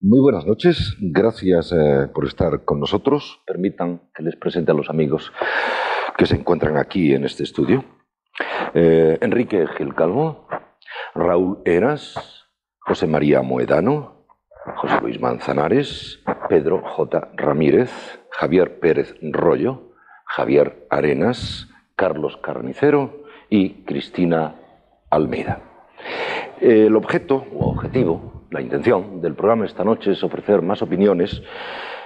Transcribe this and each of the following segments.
Muy buenas noches, gracias por estar con nosotros. Permitan que les presente a los amigos que se encuentran aquí en este estudio. Enrique Gil Calvo, Raúl Heras, José María Moedano, José Luis Manzanares, Pedro J. Ramírez, Javier Pérez Rollo, Javier Arenas, Carlos Carnicero y Cristina Almeida. El objeto o objetivo, la intención del programa esta noche es ofrecer más opiniones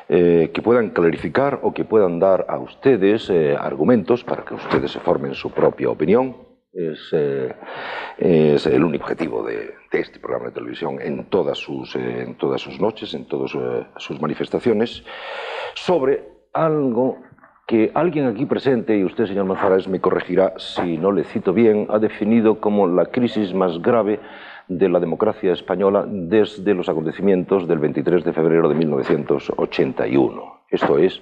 que puedan clarificar o que puedan dar a ustedes argumentos para que ustedes se formen su propia opinión. Es el único objetivo de este programa de televisión en todas sus noches, en todas sus manifestaciones, sobre algo que alguien aquí presente, y usted, señor Manzanares, me corregirá si no le cito bien, ha definido como la crisis más grave de la democracia española desde los acontecimientos del 23 de febrero de 1981. Esto es,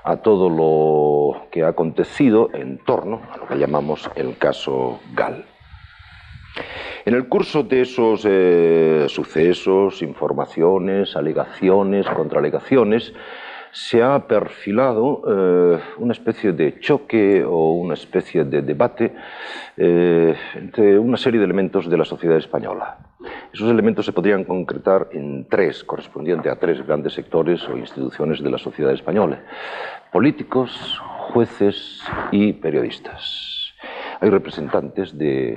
a todo lo que ha acontecido en torno a lo que llamamos el caso Gall. En el curso de esos sucesos, informaciones, alegaciones, contraalegaciones, se ha perfilado una especie de choque o una especie de debate entre una serie de elementos de la sociedad española. Esos elementos se podrían concretar en tres, correspondiente a tres grandes sectores o instituciones de la sociedad española: políticos, jueces y periodistas. Hay representantes de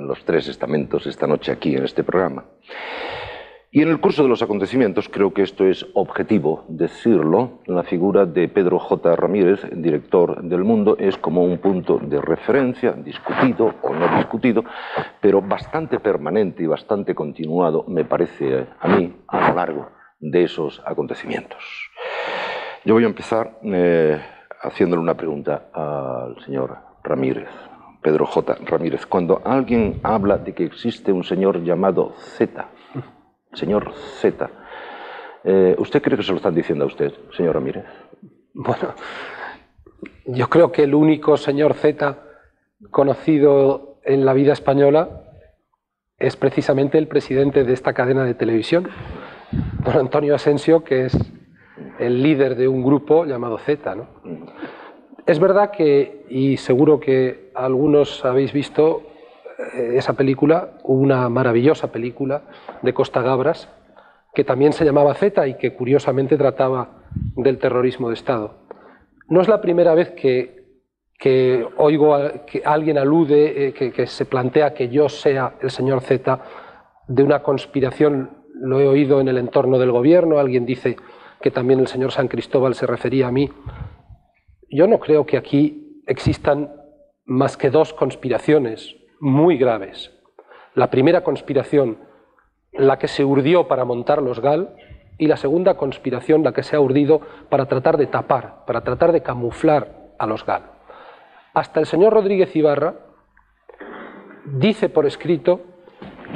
los tres estamentos esta noche aquí en este programa. Y en el curso de los acontecimientos, creo que esto es objetivo decirlo, la figura de Pedro J. Ramírez, director del Mundo, es como un punto de referencia, discutido o no discutido, pero bastante permanente y bastante continuado, me parece a mí, a lo largo de esos acontecimientos. Yo voy a empezar haciéndole una pregunta al señor Ramírez, Pedro J. Ramírez. Cuando alguien habla de que existe un señor llamado Z, señor Z, ¿usted cree que se lo están diciendo a usted, señor Ramírez? Bueno, yo creo que el único señor Z conocido en la vida española es precisamente el presidente de esta cadena de televisión, don Antonio Asensio, que es el líder de un grupo llamado Z, ¿no? Es verdad que, y seguro que algunos habéis visto esa película, una maravillosa película de Costa Gabras, que también se llamaba Z y que curiosamente trataba del terrorismo de Estado. No es la primera vez que oigo que alguien alude, que se plantea que yo sea el señor Z de una conspiración. Lo he oído en el entorno del gobierno, alguien dice que también el señor San Cristóbal se refería a mí. Yo no creo que aquí existan más que dos conspiraciones muy graves. La primera conspiración, la que se urdió para montar los Gall, y la segunda conspiración, la que se ha urdido para tratar de tapar, para tratar de camuflar a los Gall. Hasta el señor Rodríguez Ibarra dice por escrito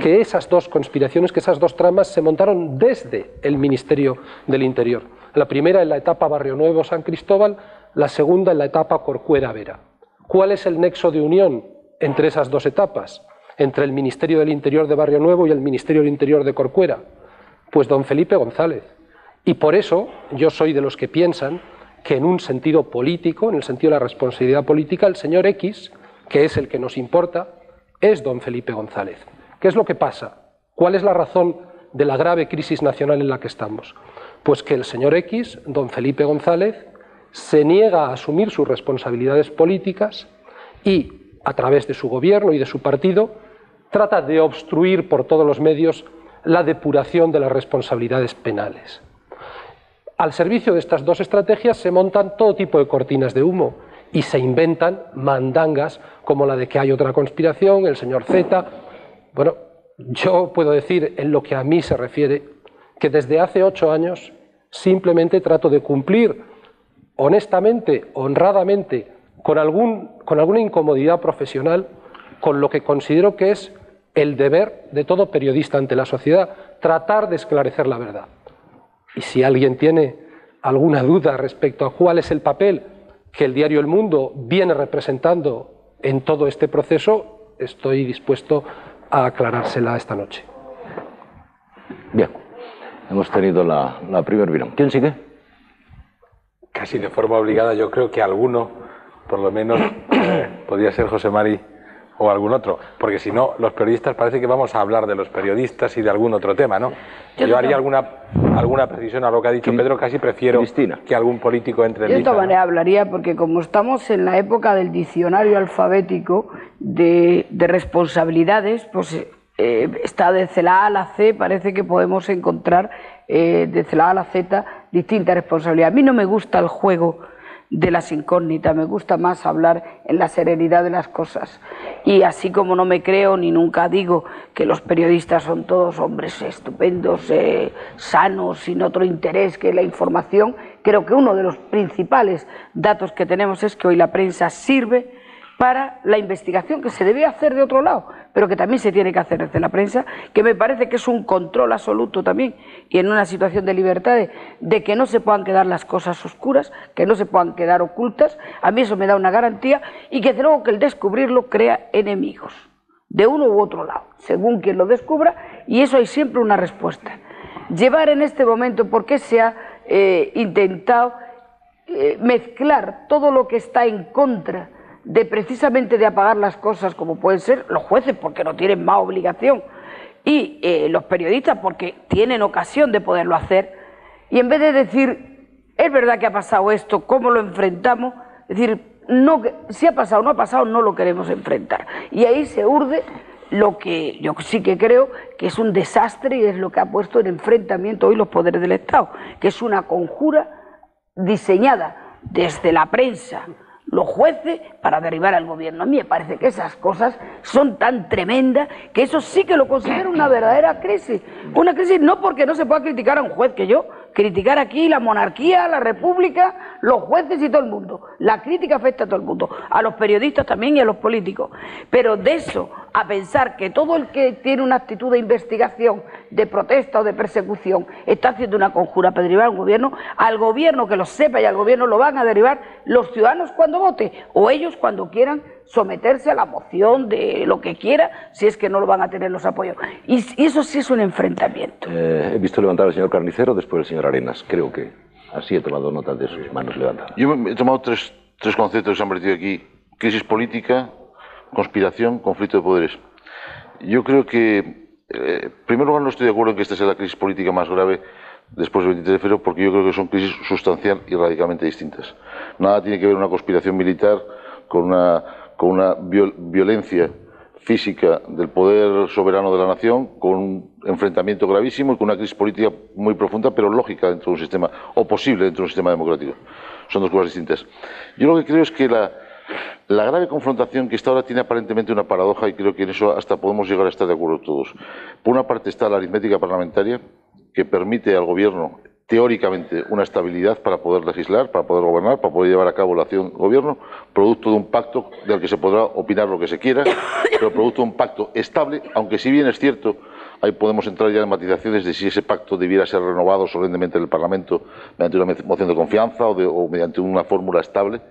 que esas dos conspiraciones, que esas dos tramas se montaron desde el Ministerio del Interior. La primera en la etapa Barrio Nuevo San Cristóbal, la segunda en la etapa Corcuera Vera. ¿Cuál es el nexo de unión entre esas dos etapas, entre el Ministerio del Interior de Barrio Nuevo y el Ministerio del Interior de Corcuera? Pues don Felipe González. Y por eso yo soy de los que piensan que en un sentido político, en el sentido de la responsabilidad política, el señor X, que es el que nos importa, es don Felipe González. ¿Qué es lo que pasa? ¿Cuál es la razón de la grave crisis nacional en la que estamos? Pues que el señor X, don Felipe González, se niega a asumir sus responsabilidades políticas y, a través de su gobierno y de su partido, trata de obstruir por todos los medios la depuración de las responsabilidades penales. Al servicio de estas dos estrategias se montan todo tipo de cortinas de humo y se inventan mandangas como la de que hay otra conspiración, el señor Z. Bueno, yo puedo decir, en lo que a mí se refiere, que desde hace 8 años simplemente trato de cumplir honestamente, honradamente, con alguna incomodidad profesional, con lo que considero que es el deber de todo periodista ante la sociedad, tratar de esclarecer la verdad. Y si alguien tiene alguna duda respecto a cuál es el papel que el diario El Mundo viene representando en todo este proceso, estoy dispuesto a aclarársela esta noche. Bien. Hemos tenido la primera opinión. ¿Quién sigue? Casi de forma obligada, yo creo que alguno, por lo menos, podría ser José Mari o algún otro, porque si no, los periodistas parece que vamos a hablar de los periodistas y de algún otro tema, ¿no? Yo haría alguna precisión a lo que ha dicho Pedro, casi prefiero que algún político entre en lista. Yo de todas maneras hablaría, porque como estamos en la época del diccionario alfabético de responsabilidades, pues está desde la A a la C, parece que podemos encontrar desde la A a la Z distintas responsabilidades. A mí no me gusta el juego de las incógnitas, me gusta más hablar en la serenidad de las cosas. Y así como no me creo ni nunca digo que los periodistas son todos hombres estupendos, sanos, sin otro interés que la información, creo que uno de los principales datos que tenemos es que hoy la prensa sirve para la investigación que se debe hacer de otro lado, pero que también se tiene que hacer desde la prensa, que me parece que es un control absoluto también, y en una situación de libertad de que no se puedan quedar las cosas oscuras, que no se puedan quedar ocultas. A mí eso me da una garantía, y que desde luego que el descubrirlo crea enemigos, de uno u otro lado, según quien lo descubra, y eso hay siempre una respuesta. Llevar en este momento, ¿por qué se ha intentado mezclar todo lo que está en contra de precisamente de apagar las cosas, como pueden ser los jueces porque no tienen más obligación, y los periodistas porque tienen ocasión de poderlo hacer, y en vez de decir, es verdad que ha pasado esto, ¿cómo lo enfrentamos? Es decir, no, si ha pasado o no ha pasado, no lo queremos enfrentar, y ahí se urde lo que yo sí que creo que es un desastre, y es lo que ha puesto en enfrentamiento hoy los poderes del Estado, que es una conjura diseñada desde la prensa, los jueces, para derribar al gobierno. A mí me parece que esas cosas son tan tremendas que eso sí que lo considero una verdadera crisis. Una crisis no porque no se pueda criticar a un juez, que yo criticar aquí la monarquía, la república, los jueces y todo el mundo. La crítica afecta a todo el mundo, a los periodistas también y a los políticos. Pero de eso a pensar que todo el que tiene una actitud de investigación, de protesta o de persecución, está haciendo una conjura para derribar al gobierno que lo sepa, y al gobierno lo van a derribar los ciudadanos cuando vote, o ellos cuando quieran someterse a la moción de lo que quiera, si es que no lo van a tener los apoyos. Y eso sí es un enfrentamiento. He visto levantar al señor Carnicero, después el señor Arenas. Creo que así he tomado nota de sus manos levantadas. Yo he tomado tres conceptos que se han vertido aquí: crisis política, conspiración, conflicto de poderes. Yo creo que, en primer lugar, no estoy de acuerdo en que esta sea la crisis política más grave después del 23 de febrero, porque yo creo que son crisis sustancial y radicalmente distintas. Nada tiene que ver una conspiración militar con una violencia física del poder soberano de la nación, con un enfrentamiento gravísimo y con una crisis política muy profunda, pero lógica dentro de un sistema, o posible dentro de un sistema democrático. Son dos cosas distintas. Yo lo que creo es que la grave confrontación que está ahora tiene aparentemente una paradoja, y creo que en eso hasta podemos llegar a estar de acuerdo todos. Por una parte está la aritmética parlamentaria, que permite al gobierno teóricamente una estabilidad para poder legislar, para poder gobernar, para poder llevar a cabo la acción del gobierno, producto de un pacto del que se podrá opinar lo que se quiera, pero producto de un pacto estable, aunque si bien es cierto, ahí podemos entrar ya en matizaciones de si ese pacto debiera ser renovado solemnemente en el Parlamento mediante una moción de confianza o mediante una fórmula estable,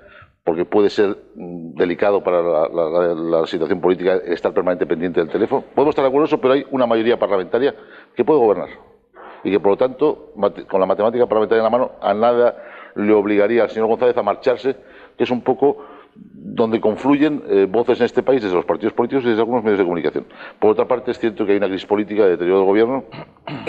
porque puede ser delicado para la situación política estar permanente pendiente del teléfono. Podemos estar de acuerdo en eso, pero hay una mayoría parlamentaria que puede gobernar, y que por lo tanto, con la matemática parlamentaria en la mano, a nada le obligaría al señor González a marcharse, que es un poco donde confluyen voces en este país desde los partidos políticos y desde algunos medios de comunicación. Por otra parte, es cierto que hay una crisis política de deterioro del gobierno,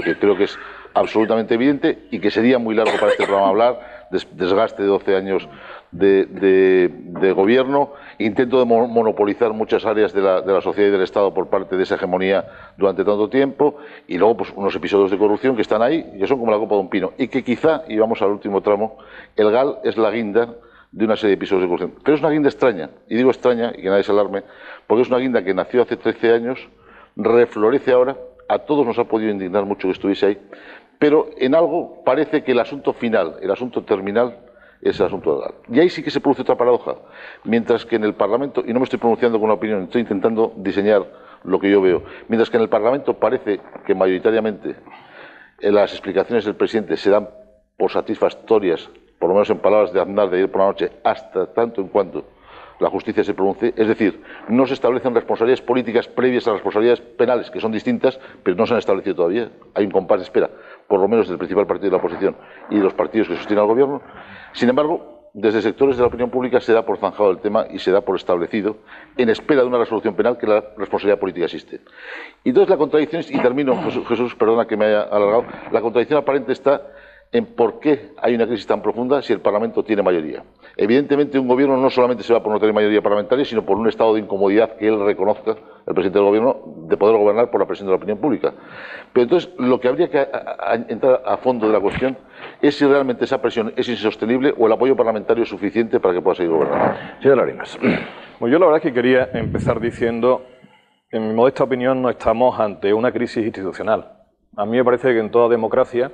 que creo que es absolutamente evidente y que sería muy largo para este programa hablar, desgaste de 12 años de gobierno, intento de monopolizar muchas áreas de la sociedad y del Estado por parte de esa hegemonía durante tanto tiempo, y luego pues unos episodios de corrupción que están ahí y que son como la copa de un pino, y que quizá, y vamos al último tramo, el GAL es la guinda de una serie de episodios de corrupción. Pero es una guinda extraña, y digo extraña, y que nadie se alarme, porque es una guinda que nació hace 13 años, reflorece ahora, a todos nos ha podido indignar mucho que estuviese ahí, pero en algo parece que el asunto final, el asunto terminal, es el asunto del GAL. Y ahí sí que se produce otra paradoja. Mientras que en el Parlamento, y no me estoy pronunciando con una opinión, estoy intentando diseñar lo que yo veo, mientras que en el Parlamento parece que mayoritariamente las explicaciones del presidente se dan por satisfactorias, por lo menos en palabras de Aznar de ayer por la noche, hasta tanto en cuanto la justicia se pronuncie, es decir, no se establecen responsabilidades políticas previas a las responsabilidades penales, que son distintas, pero no se han establecido todavía. Hay un compás de espera. por lo menos del principal partido de la oposición y de los partidos que sostienen al gobierno. Sin embargo, desde sectores de la opinión pública se da por zanjado el tema y se da por establecido, en espera de una resolución penal, que la responsabilidad política existe. Y entonces la contradicción, y termino, Jesús, perdona que me haya alargado, la contradicción aparente está en por qué hay una crisis tan profunda si el Parlamento tiene mayoría. Evidentemente, un gobierno no solamente se va por no tener mayoría parlamentaria, sino por un estado de incomodidad que él reconozca, el presidente del gobierno, de poder gobernar por la presión de la opinión pública. Pero entonces, lo que habría que entrar a fondo de la cuestión es si realmente esa presión es insostenible o el apoyo parlamentario es suficiente para que pueda seguir gobernando. Señor Arenas. Pues yo la verdad es que quería empezar diciendo que, en mi modesta opinión, no estamos ante una crisis institucional. A mí me parece que en toda democracia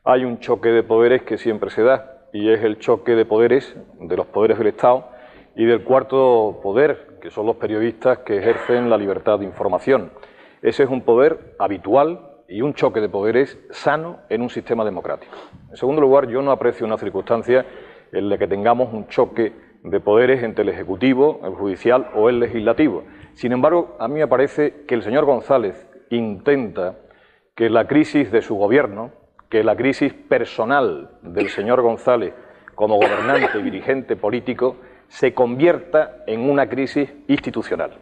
hay un choque de poderes que siempre se da, y es el choque de poderes, de los poderes del Estado y del cuarto poder, que son los periodistas que ejercen la libertad de información. Ese es un poder habitual y un choque de poderes sano en un sistema democrático. En segundo lugar, yo no aprecio una circunstancia en la que tengamos un choque de poderes entre el Ejecutivo, el Judicial o el Legislativo. Sin embargo, a mí me parece que el señor González intenta que la crisis de su gobierno, que la crisis personal del señor González como gobernante y dirigente político se convierta en una crisis institucional,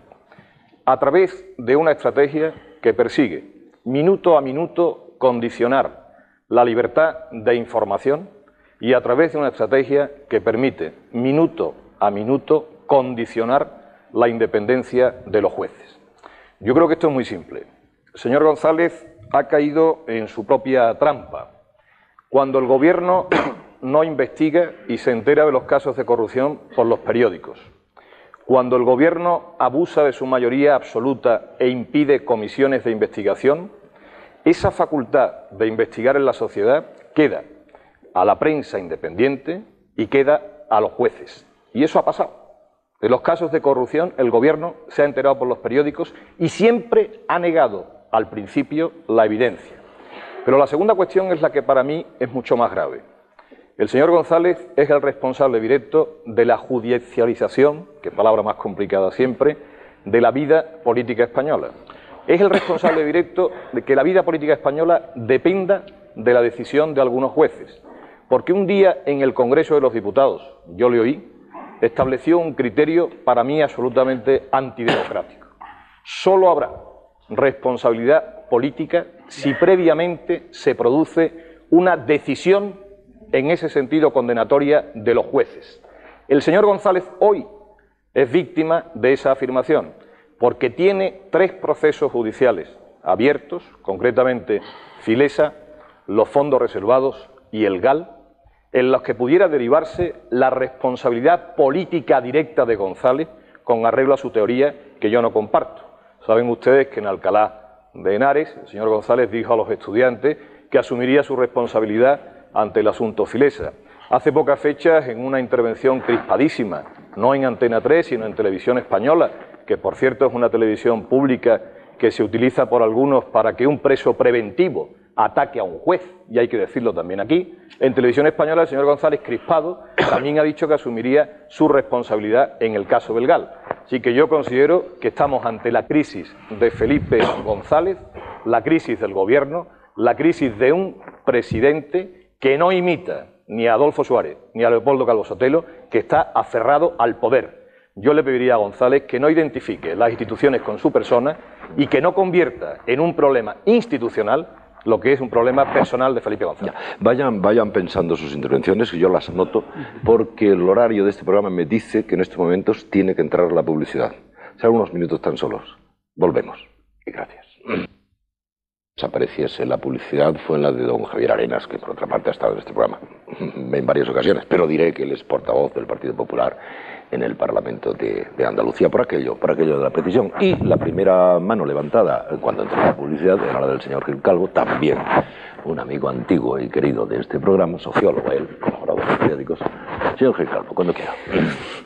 a través de una estrategia que persigue minuto a minuto condicionar la libertad de información y a través de una estrategia que permite minuto a minuto condicionar la independencia de los jueces. Yo creo que esto es muy simple. El señor González ha caído en su propia trampa. Cuando el gobierno no investiga y se entera de los casos de corrupción por los periódicos, cuando el gobierno abusa de su mayoría absoluta e impide comisiones de investigación, esa facultad de investigar en la sociedad queda a la prensa independiente y queda a los jueces. Y eso ha pasado. De los casos de corrupción, el gobierno se ha enterado por los periódicos y siempre ha negado al principio la evidencia. Pero la segunda cuestión es la que para mí es mucho más grave. El señor González es el responsable directo de la judicialización, que palabra más complicada siempre, de la vida política española. Es el responsable directo de que la vida política española dependa de la decisión de algunos jueces. Porque un día en el Congreso de los Diputados, yo le oí, estableció un criterio para mí absolutamente antidemocrático. Solo habrá responsabilidad política si previamente se produce una decisión en ese sentido condenatoria de los jueces. El señor González hoy es víctima de esa afirmación porque tiene 3 procesos judiciales abiertos, concretamente Filesa, los fondos reservados y el GAL, en los que pudiera derivarse la responsabilidad política directa de González con arreglo a su teoría que yo no comparto. Saben ustedes que en Alcalá de Henares el señor González dijo a los estudiantes que asumiría su responsabilidad ante el asunto Filesa. Hace pocas fechas, en una intervención crispadísima, no en Antena 3, sino en Televisión Española, que por cierto es una televisión pública que se utiliza por algunos para que un preso preventivo ataque a un juez, y hay que decirlo también aquí, en Televisión Española el señor González, crispado, también ha dicho que asumiría su responsabilidad en el caso del GAL. Así que yo considero que estamos ante la crisis de Felipe González, la crisis del gobierno, la crisis de un presidente que no imita ni a Adolfo Suárez ni a Leopoldo Calvo Sotelo, que está aferrado al poder. Yo le pediría a González que no identifique las instituciones con su persona y que no convierta en un problema institucional lo que es un problema personal de Felipe González. Vayan pensando sus intervenciones, que yo las anoto, porque el horario de este programa me dice que en estos momentos tiene que entrar la publicidad. Serán unos minutos tan solos. Volvemos. Y gracias. Desapareciese la publicidad fue la de don Javier Arenas, que por otra parte ha estado en este programa en varias ocasiones, pero diré que él es portavoz del Partido Popular en el Parlamento de Andalucía por aquello de la precisión. Y la primera mano levantada cuando entró la publicidad era la del señor Gil Calvo, también un amigo antiguo y querido de este programa, sociólogo él, colaborador de los periódicos. Señor Gil Calvo, cuando quiera.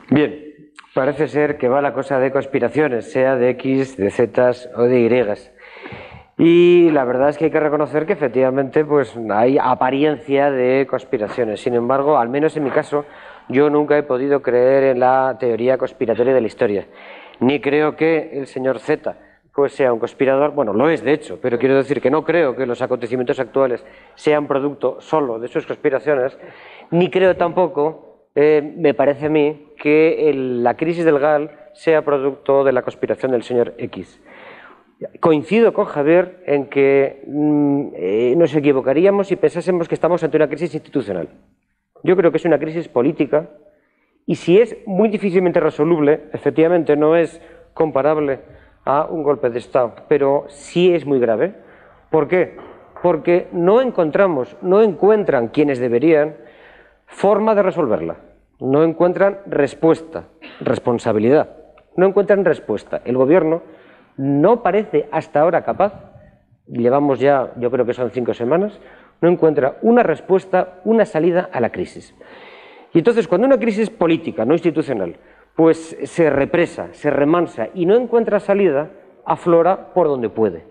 Bien, parece ser que va la cosa de conspiraciones, sea de X, de Z o de Y. Y la verdad es que hay que reconocer que efectivamente pues hay apariencia de conspiraciones. Sin embargo, al menos en mi caso, yo nunca he podido creer en la teoría conspiratoria de la historia. Ni creo que el señor Z pues sea un conspirador. Bueno, lo es de hecho, pero quiero decir que no creo que los acontecimientos actuales sean producto solo de sus conspiraciones, ni creo tampoco, me parece a mí, que la crisis del GAL sea producto de la conspiración del señor X. Coincido con Javier en que nos equivocaríamos si pensásemos que estamos ante una crisis institucional. Yo creo que es una crisis política y si es muy difícilmente resoluble, efectivamente no es comparable a un golpe de Estado, pero sí es muy grave. ¿Por qué? Porque no encuentran quienes deberían forma de resolverla, no encuentran respuesta, responsabilidad, no encuentran respuesta. El gobierno no parece hasta ahora capaz, llevamos ya, yo creo que son 5 semanas, no encuentra una respuesta, una salida a la crisis. Y entonces, cuando una crisis política, no institucional, pues se represa, se remansa y no encuentra salida, aflora por donde puede.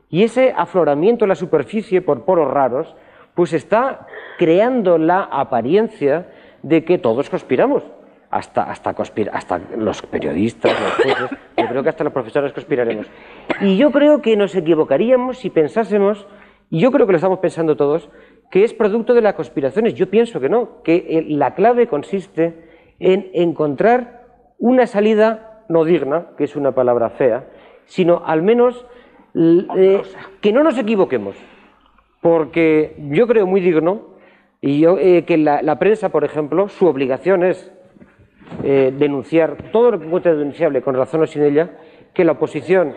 Y ese afloramiento en la superficie por poros raros, pues está creando la apariencia de que todos conspiramos. Hasta los periodistas, los jueces, yo creo que hasta los profesores conspiraremos. Y yo creo que nos equivocaríamos si pensásemos, y yo creo que lo estamos pensando todos, que es producto de las conspiraciones. Yo pienso que no, que la clave consiste en encontrar una salida no digna, que es una palabra fea, sino al menos que no nos equivoquemos. Porque yo creo muy digno, y que la prensa, por ejemplo, su obligación es denunciar todo lo que encuentre denunciable con razón o sin ella, que la oposición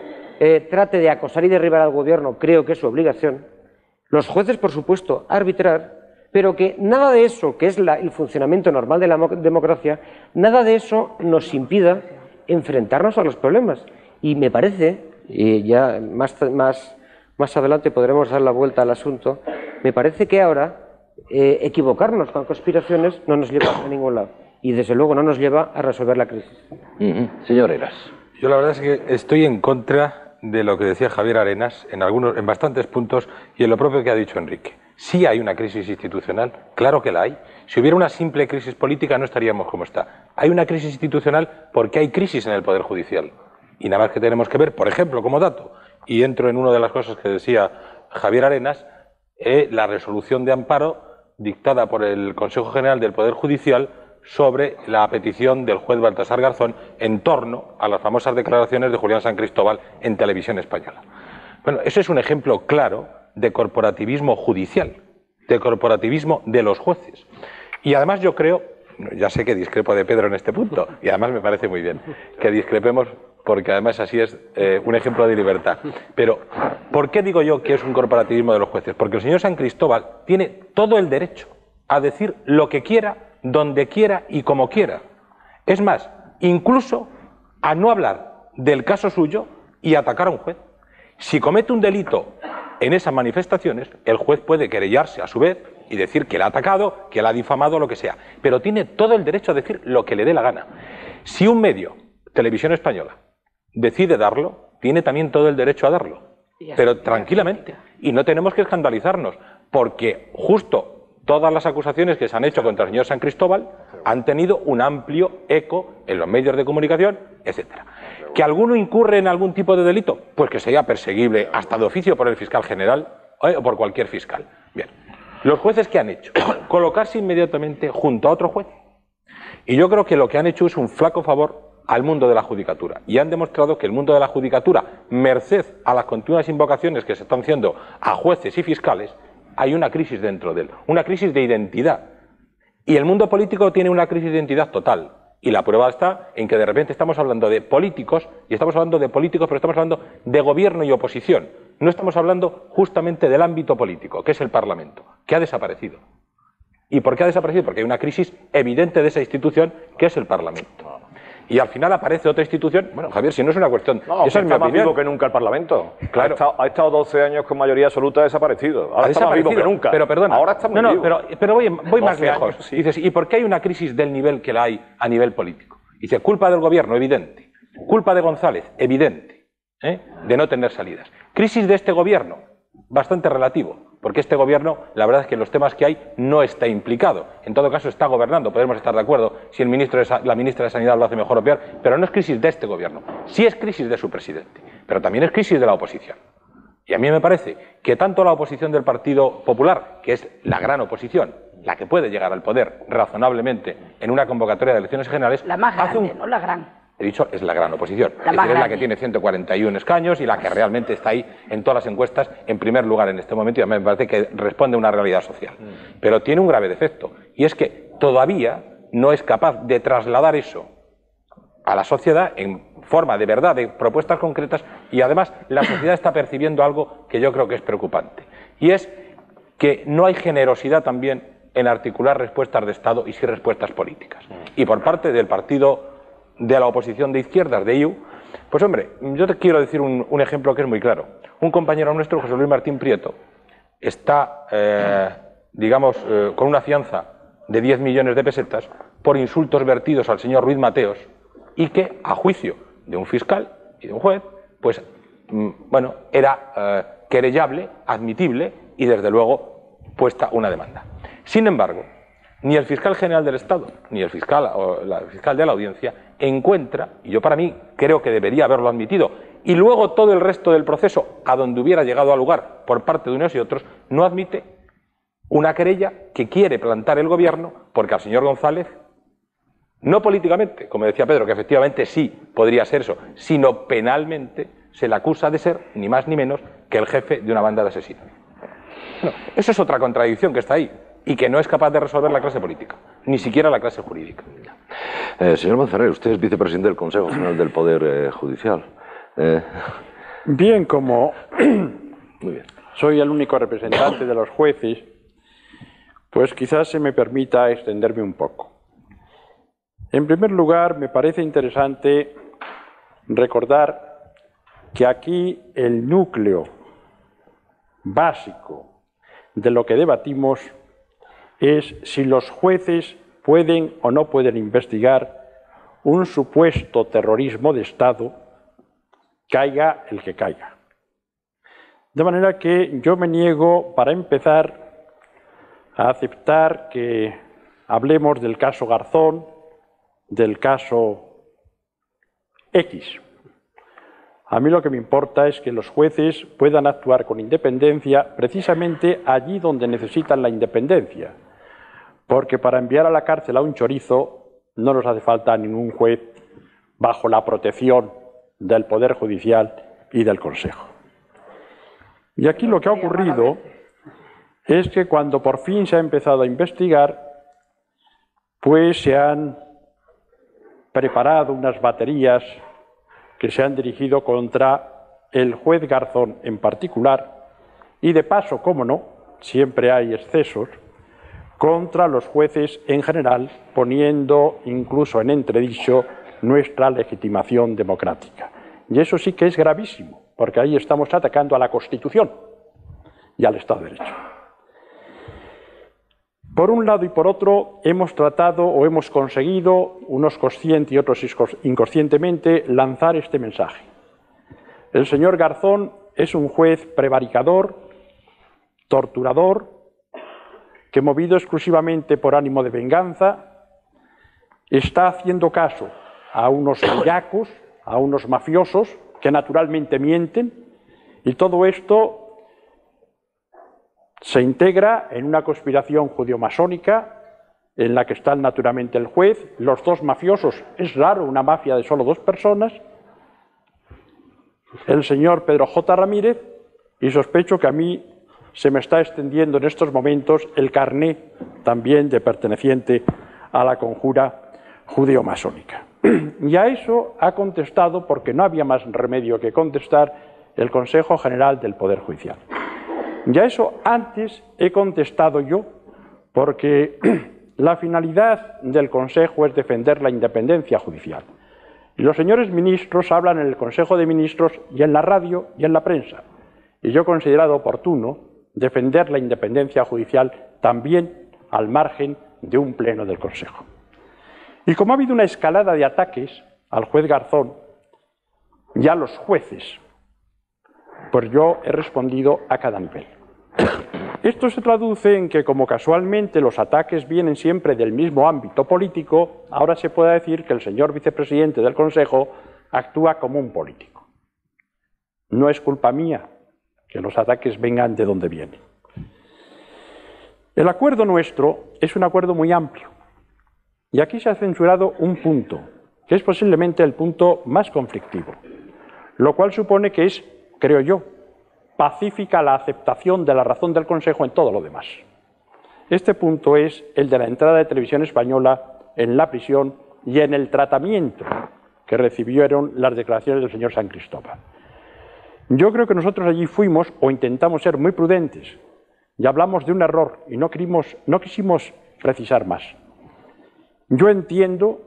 trate de acosar y derribar al gobierno, creo que es su obligación. Los jueces, por supuesto, arbitrar, pero que nada de eso, que es el funcionamiento normal de la democracia, nada de eso nos impida enfrentarnos a los problemas. Y me parece, ya más adelante podremos dar la vuelta al asunto, me parece que ahora equivocarnos con conspiraciones no nos lleva a ningún lado. Y desde luego no nos lleva a resolver la crisis. Señor Heras. Yo la verdad es que estoy en contra de lo que decía Javier Arenas en bastantes puntos y en lo propio que ha dicho Enrique. Sí hay una crisis institucional, claro que la hay. Si hubiera una simple crisis política no estaríamos como está. Hay una crisis institucional porque hay crisis en el Poder Judicial. Y nada más que tenemos que ver, por ejemplo, como dato, y entro en una de las cosas que decía Javier Arenas, la resolución de amparo dictada por el Consejo General del Poder Judicial sobre la petición del juez Baltasar Garzón en torno a las famosas declaraciones de Julián San Cristóbal en Televisión Española. Bueno, eso es un ejemplo claro de corporativismo judicial, de corporativismo de los jueces. Y además yo creo, ya sé que discrepo de Pedro en este punto, y además me parece muy bien que discrepemos porque además así es un ejemplo de libertad. Pero, ¿por qué digo yo que es un corporativismo de los jueces? Porque el señor San Cristóbal tiene todo el derecho a decir lo que quiera, donde quiera y como quiera. Es más, incluso a no hablar del caso suyo y atacar a un juez. Si comete un delito en esas manifestaciones, el juez puede querellarse a su vez y decir que le ha atacado, que le ha difamado, lo que sea. Pero tiene todo el derecho a decir lo que le dé la gana. Si un medio, Televisión Española, decide darlo, tiene también todo el derecho a darlo. Pero tranquilamente. Y no tenemos que escandalizarnos, porque justo todas las acusaciones que se han hecho contra el señor San Cristóbal han tenido un amplio eco en los medios de comunicación, etcétera. ¿Que alguno incurre en algún tipo de delito? Pues que sea perseguible hasta de oficio por el fiscal general o por cualquier fiscal. Bien. ¿Los jueces qué han hecho? Colocarse inmediatamente junto a otro juez. Y yo creo que lo que han hecho es un flaco favor al mundo de la judicatura. Y han demostrado que el mundo de la judicatura, merced a las continuas invocaciones que se están haciendo a jueces y fiscales, hay una crisis dentro de él, una crisis de identidad. Y el mundo político tiene una crisis de identidad total. Y la prueba está en que de repente estamos hablando de políticos, y estamos hablando de políticos, pero estamos hablando de gobierno y oposición. No estamos hablando justamente del ámbito político, que es el Parlamento, que ha desaparecido. ¿Y por qué ha desaparecido? Porque hay una crisis evidente de esa institución, que es el Parlamento. Y al final aparece otra institución. Bueno, Javier, si no es una cuestión... No, esa es mi opinión. Más vivo que nunca el Parlamento. Claro. Ha estado 12 años con mayoría absoluta desaparecido. Ahora está más vivo que nunca. Pero perdona. Ahora está muy vivo. Pero voy más lejos. Sí. Dices, ¿y por qué hay una crisis del nivel que la hay a nivel político? Dice, culpa del gobierno, evidente. Culpa de González, evidente. De no tener salidas. Crisis de este gobierno, bastante relativo. Porque este gobierno, la verdad es que en los temas que hay no está implicado. En todo caso está gobernando, podemos estar de acuerdo si la ministra de Sanidad lo hace mejor o peor, pero no es crisis de este gobierno. Sí es crisis de su presidente. pero también es crisis de la oposición. Y a mí me parece que tanto la oposición del Partido Popular, que es la gran oposición, la que puede llegar al poder razonablemente en una convocatoria de elecciones generales, la más grande, no la gran. He dicho, es la gran oposición. Es decir, es la que tiene 141 escaños y la que realmente está ahí en todas las encuestas en primer lugar en este momento, y a mí me parece que responde a una realidad social. Pero tiene un grave defecto, y es que todavía no es capaz de trasladar eso a la sociedad en forma de verdad, de propuestas concretas, y además la sociedad está percibiendo algo que yo creo que es preocupante, y es que no hay generosidad también en articular respuestas de Estado y sí respuestas políticas. Y por parte del partido de la oposición de izquierdas, de IU, pues hombre, yo te quiero decir un ejemplo que es muy claro. Un compañero nuestro, José Luis Martín Prieto, está, con una fianza de 10 millones de pesetas por insultos vertidos al señor Ruiz Mateos, y que, a juicio de un fiscal y de un juez, pues, bueno, era querellable, admitible y, desde luego, puesta una demanda. Sin embargo, ni el fiscal general del Estado, ni el fiscal o la fiscal de la Audiencia encuentra, y yo para mí creo que debería haberlo admitido, y luego todo el resto del proceso, a donde hubiera llegado a lugar por parte de unos y otros, no admite una querella que quiere plantar el gobierno porque al señor González, no políticamente, como decía Pedro, que efectivamente sí podría ser eso, sino penalmente se le acusa de ser, ni más ni menos, que el jefe de una banda de asesinos. Bueno, eso es otra contradicción que está ahí y que no es capaz de resolver la clase política, ni siquiera la clase jurídica. Señor Manzanares, usted es vicepresidente del Consejo General del Poder Judicial. Bien, como Muy bien. soy el único representante de los jueces, pues quizás se me permita extenderme un poco. En primer lugar, me parece interesante recordar que aquí el núcleo básico de lo que debatimos es si los jueces pueden o no pueden investigar un supuesto terrorismo de Estado, caiga el que caiga. De manera que yo me niego, para empezar, a aceptar que hablemos del caso Garzón, del caso X. A mí lo que me importa es que los jueces puedan actuar con independencia precisamente allí donde necesitan la independencia, porque para enviar a la cárcel a un chorizo no nos hace falta ningún juez bajo la protección del Poder Judicial y del Consejo. Y aquí lo que ha ocurrido es que cuando por fin se ha empezado a investigar, pues se han preparado unas baterías que se han dirigido contra el juez Garzón en particular, y de paso, cómo no, siempre hay excesos, contra los jueces en general, poniendo incluso en entredicho nuestra legitimación democrática. Y eso sí que es gravísimo, porque ahí estamos atacando a la Constitución y al Estado de Derecho. Por un lado y por otro, hemos tratado o hemos conseguido, unos consciente y otros inconscientemente, lanzar este mensaje. El señor Garzón es un juez prevaricador, torturador, que, movido exclusivamente por ánimo de venganza, está haciendo caso a unos bellacos, a unos mafiosos, que naturalmente mienten, y todo esto se integra en una conspiración judeo-masónica en la que están naturalmente el juez, los dos mafiosos, es raro una mafia de solo dos personas, el señor Pedro J. Ramírez, y sospecho que a mí se me está extendiendo en estos momentos el carné también de perteneciente a la conjura judeo-masónica. Y a eso ha contestado, porque no había más remedio que contestar, el Consejo General del Poder Judicial. Y a eso antes he contestado yo, porque la finalidad del Consejo es defender la independencia judicial. Y los señores ministros hablan en el Consejo de Ministros y en la radio y en la prensa. Y yo he considerado oportuno defender la independencia judicial también al margen de un pleno del Consejo. Y como ha habido una escalada de ataques al juez Garzón y a los jueces, pues yo he respondido a cada nivel. Esto se traduce en que, como casualmente los ataques vienen siempre del mismo ámbito político, ahora se puede decir que el señor vicepresidente del Consejo actúa como un político. no es culpa mía que los ataques vengan de donde vienen. El acuerdo nuestro es un acuerdo muy amplio. Y aquí se ha censurado un punto, que es posiblemente el punto más conflictivo, lo cual supone que es, creo yo, pacífica la aceptación de la razón del Consejo en todo lo demás. Este punto es el de la entrada de Televisión Española en la prisión y en el tratamiento que recibieron las declaraciones del señor San Cristóbal. Yo creo que nosotros allí fuimos o intentamos ser muy prudentes y hablamos de un error y no quisimos precisar más. Yo entiendo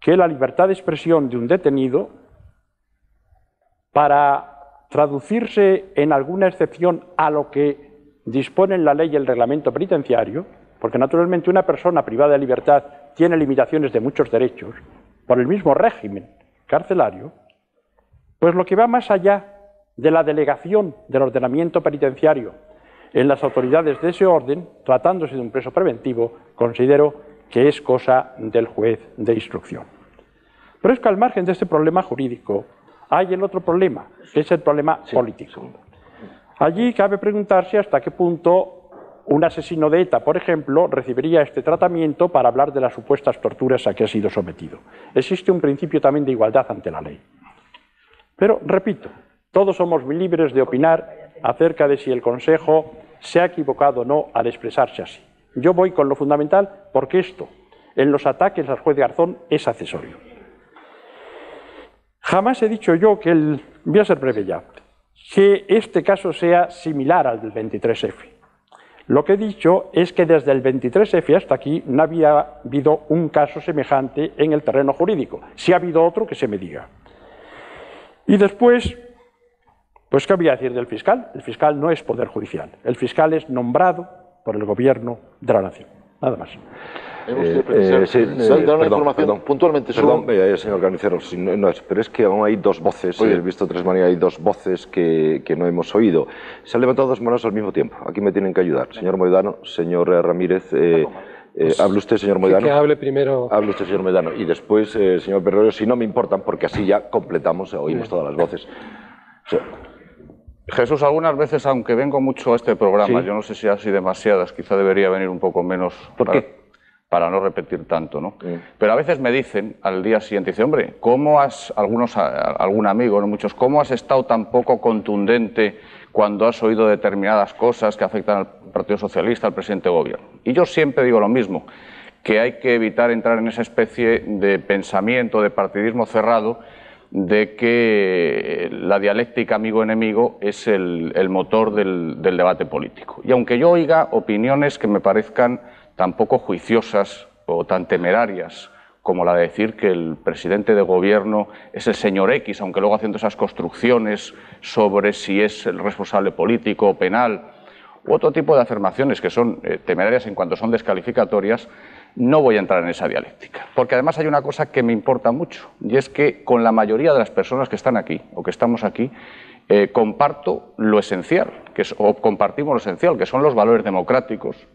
que la libertad de expresión de un detenido, para traducirse en alguna excepción a lo que disponen la ley y el reglamento penitenciario, porque naturalmente una persona privada de libertad tiene limitaciones de muchos derechos por el mismo régimen carcelario, pues lo que va más allá de la delegación del ordenamiento penitenciario en las autoridades de ese orden, tratándose de un preso preventivo, considero que es cosa del juez de instrucción. Pero es que al margen de este problema jurídico hay el otro problema, que es el problema político. Allí cabe preguntarse hasta qué punto un asesino de ETA, por ejemplo, recibiría este tratamiento para hablar de las supuestas torturas a que ha sido sometido. Existe un principio también de igualdad ante la ley. Pero, repito, todos somos libres de opinar acerca de si el Consejo se ha equivocado o no al expresarse así. Yo voy con lo fundamental porque esto, en los ataques al juez Garzón, es accesorio. Jamás he dicho yo que voy a ser breve ya, que este caso sea similar al del 23F. Lo que he dicho es que desde el 23F hasta aquí no había habido un caso semejante en el terreno jurídico. Si ha habido otro, que se me diga. Y después, pues ¿qué voy a decir del fiscal? El fiscal no es poder judicial. El fiscal es nombrado por el gobierno de la nación. Nada más. Dar una información puntualmente. Perdón, señor Carnicero, pero es que aún hay dos voces, he visto tres maneras, hay dos voces que no hemos oído. Se han levantado dos manos al mismo tiempo, aquí me tienen que ayudar. Señor Moedano, señor Ramírez, hable usted, señor Moedano. Que hable primero. Hable usted, señor Moedano, y después, señor Perrero, si no me importan, porque así ya completamos, oímos todas las voces. Jesús, algunas veces, aunque vengo mucho a este programa, yo no sé si así demasiadas, quizá debería venir un poco menos. ¿Por qué? Para no repetir tanto, ¿no? Pero a veces me dicen al día siguiente, dice, hombre, ¿cómo algún amigo, no muchos, cómo has estado tan poco contundente cuando has oído determinadas cosas que afectan al Partido Socialista, al presidente de gobierno? Y yo siempre digo lo mismo, que hay que evitar entrar en esa especie de pensamiento, de partidismo cerrado, de que la dialéctica amigo-enemigo es el motor del debate político. Y aunque yo oiga opiniones que me parezcan tan poco juiciosas o tan temerarias como la de decir que el presidente de gobierno es el señor X, aunque luego haciendo esas construcciones sobre si es el responsable político o penal, u otro tipo de afirmaciones que son temerarias en cuanto son descalificatorias, no voy a entrar en esa dialéctica. Porque además hay una cosa que me importa mucho, y es que con la mayoría de las personas que están aquí, o que estamos aquí, comparto lo esencial, o compartimos lo esencial, que son los valores democráticos,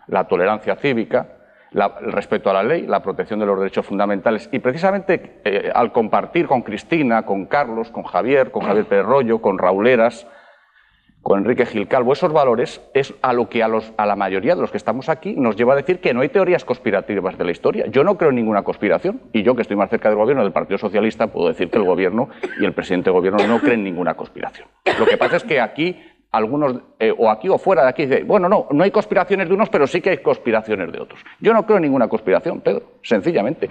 la tolerancia cívica, el respeto a la ley, la protección de los derechos fundamentales. Y precisamente al compartir con Cristina, con Carlos, con Javier Pérez Royo, con Raúl Heras, con Enrique Gil Calvo, esos valores es a lo que a la mayoría de los que estamos aquí nos lleva a decir que no hay teorías conspirativas de la historia. Yo no creo en ninguna conspiración, y yo, que estoy más cerca del gobierno del Partido Socialista, puedo decir que el gobierno y el presidente de gobierno no creen en ninguna conspiración. Lo que pasa es que aquí algunos, o aquí o fuera de aquí, dicen, bueno, no hay conspiraciones de unos, pero sí que hay conspiraciones de otros. Yo no creo en ninguna conspiración, Pedro, sencillamente.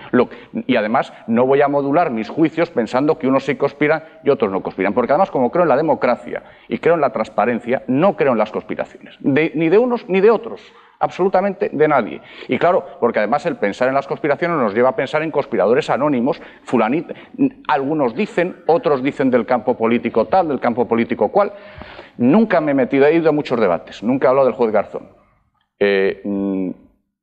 Y además no voy a modular mis juicios pensando que unos sí conspiran y otros no conspiran, porque además, como creo en la democracia y creo en la transparencia, no creo en las conspiraciones, ni de unos ni de otros. Absolutamente de nadie. Y claro, porque además el pensar en las conspiraciones nos lleva a pensar en conspiradores anónimos, fulanito. Algunos dicen, otros dicen del campo político tal, del campo político cual. Nunca me he metido, he ido a muchos debates, nunca he hablado del juez Garzón,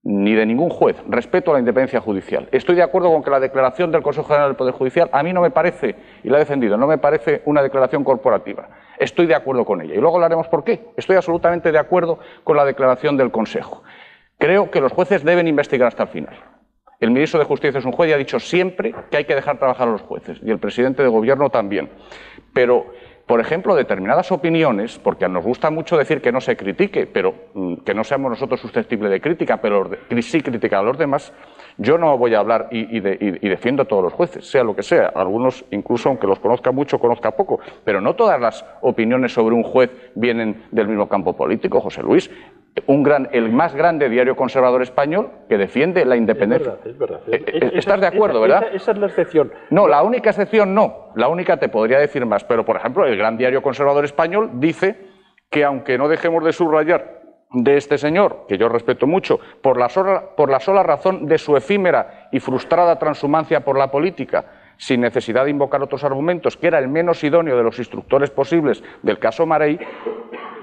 ni de ningún juez. Respeto a la independencia judicial. Estoy de acuerdo con que la declaración del Consejo General del Poder Judicial a mí no me parece, y la he defendido, no me parece una declaración corporativa. Estoy de acuerdo con ella. Y luego hablaremos por qué. Estoy absolutamente de acuerdo con la declaración del Consejo. Creo que los jueces deben investigar hasta el final. El ministro de Justicia es un juez y ha dicho siempre que hay que dejar trabajar a los jueces. Y el presidente de gobierno también. Pero por ejemplo, determinadas opiniones, porque nos gusta mucho decir que no se critique, pero que no seamos nosotros susceptibles de crítica, pero sí criticar a los demás, yo no voy a hablar y defiendo a todos los jueces, sea lo que sea. Algunos, incluso aunque los conozca mucho, conozca poco, pero no todas las opiniones sobre un juez vienen del mismo campo político, José Luis. El más grande diario conservador español que defiende la independencia. Es verdad. ¿Estás de acuerdo, verdad? Esa es la excepción. No, la única excepción no. La única te podría decir más. Pero, por ejemplo, el gran diario conservador español dice que aunque no dejemos de subrayar de este señor, que yo respeto mucho, por la sola razón de su efímera y frustrada transhumancia por la política, sin necesidad de invocar otros argumentos, que era el menos idóneo de los instructores posibles del caso Marey,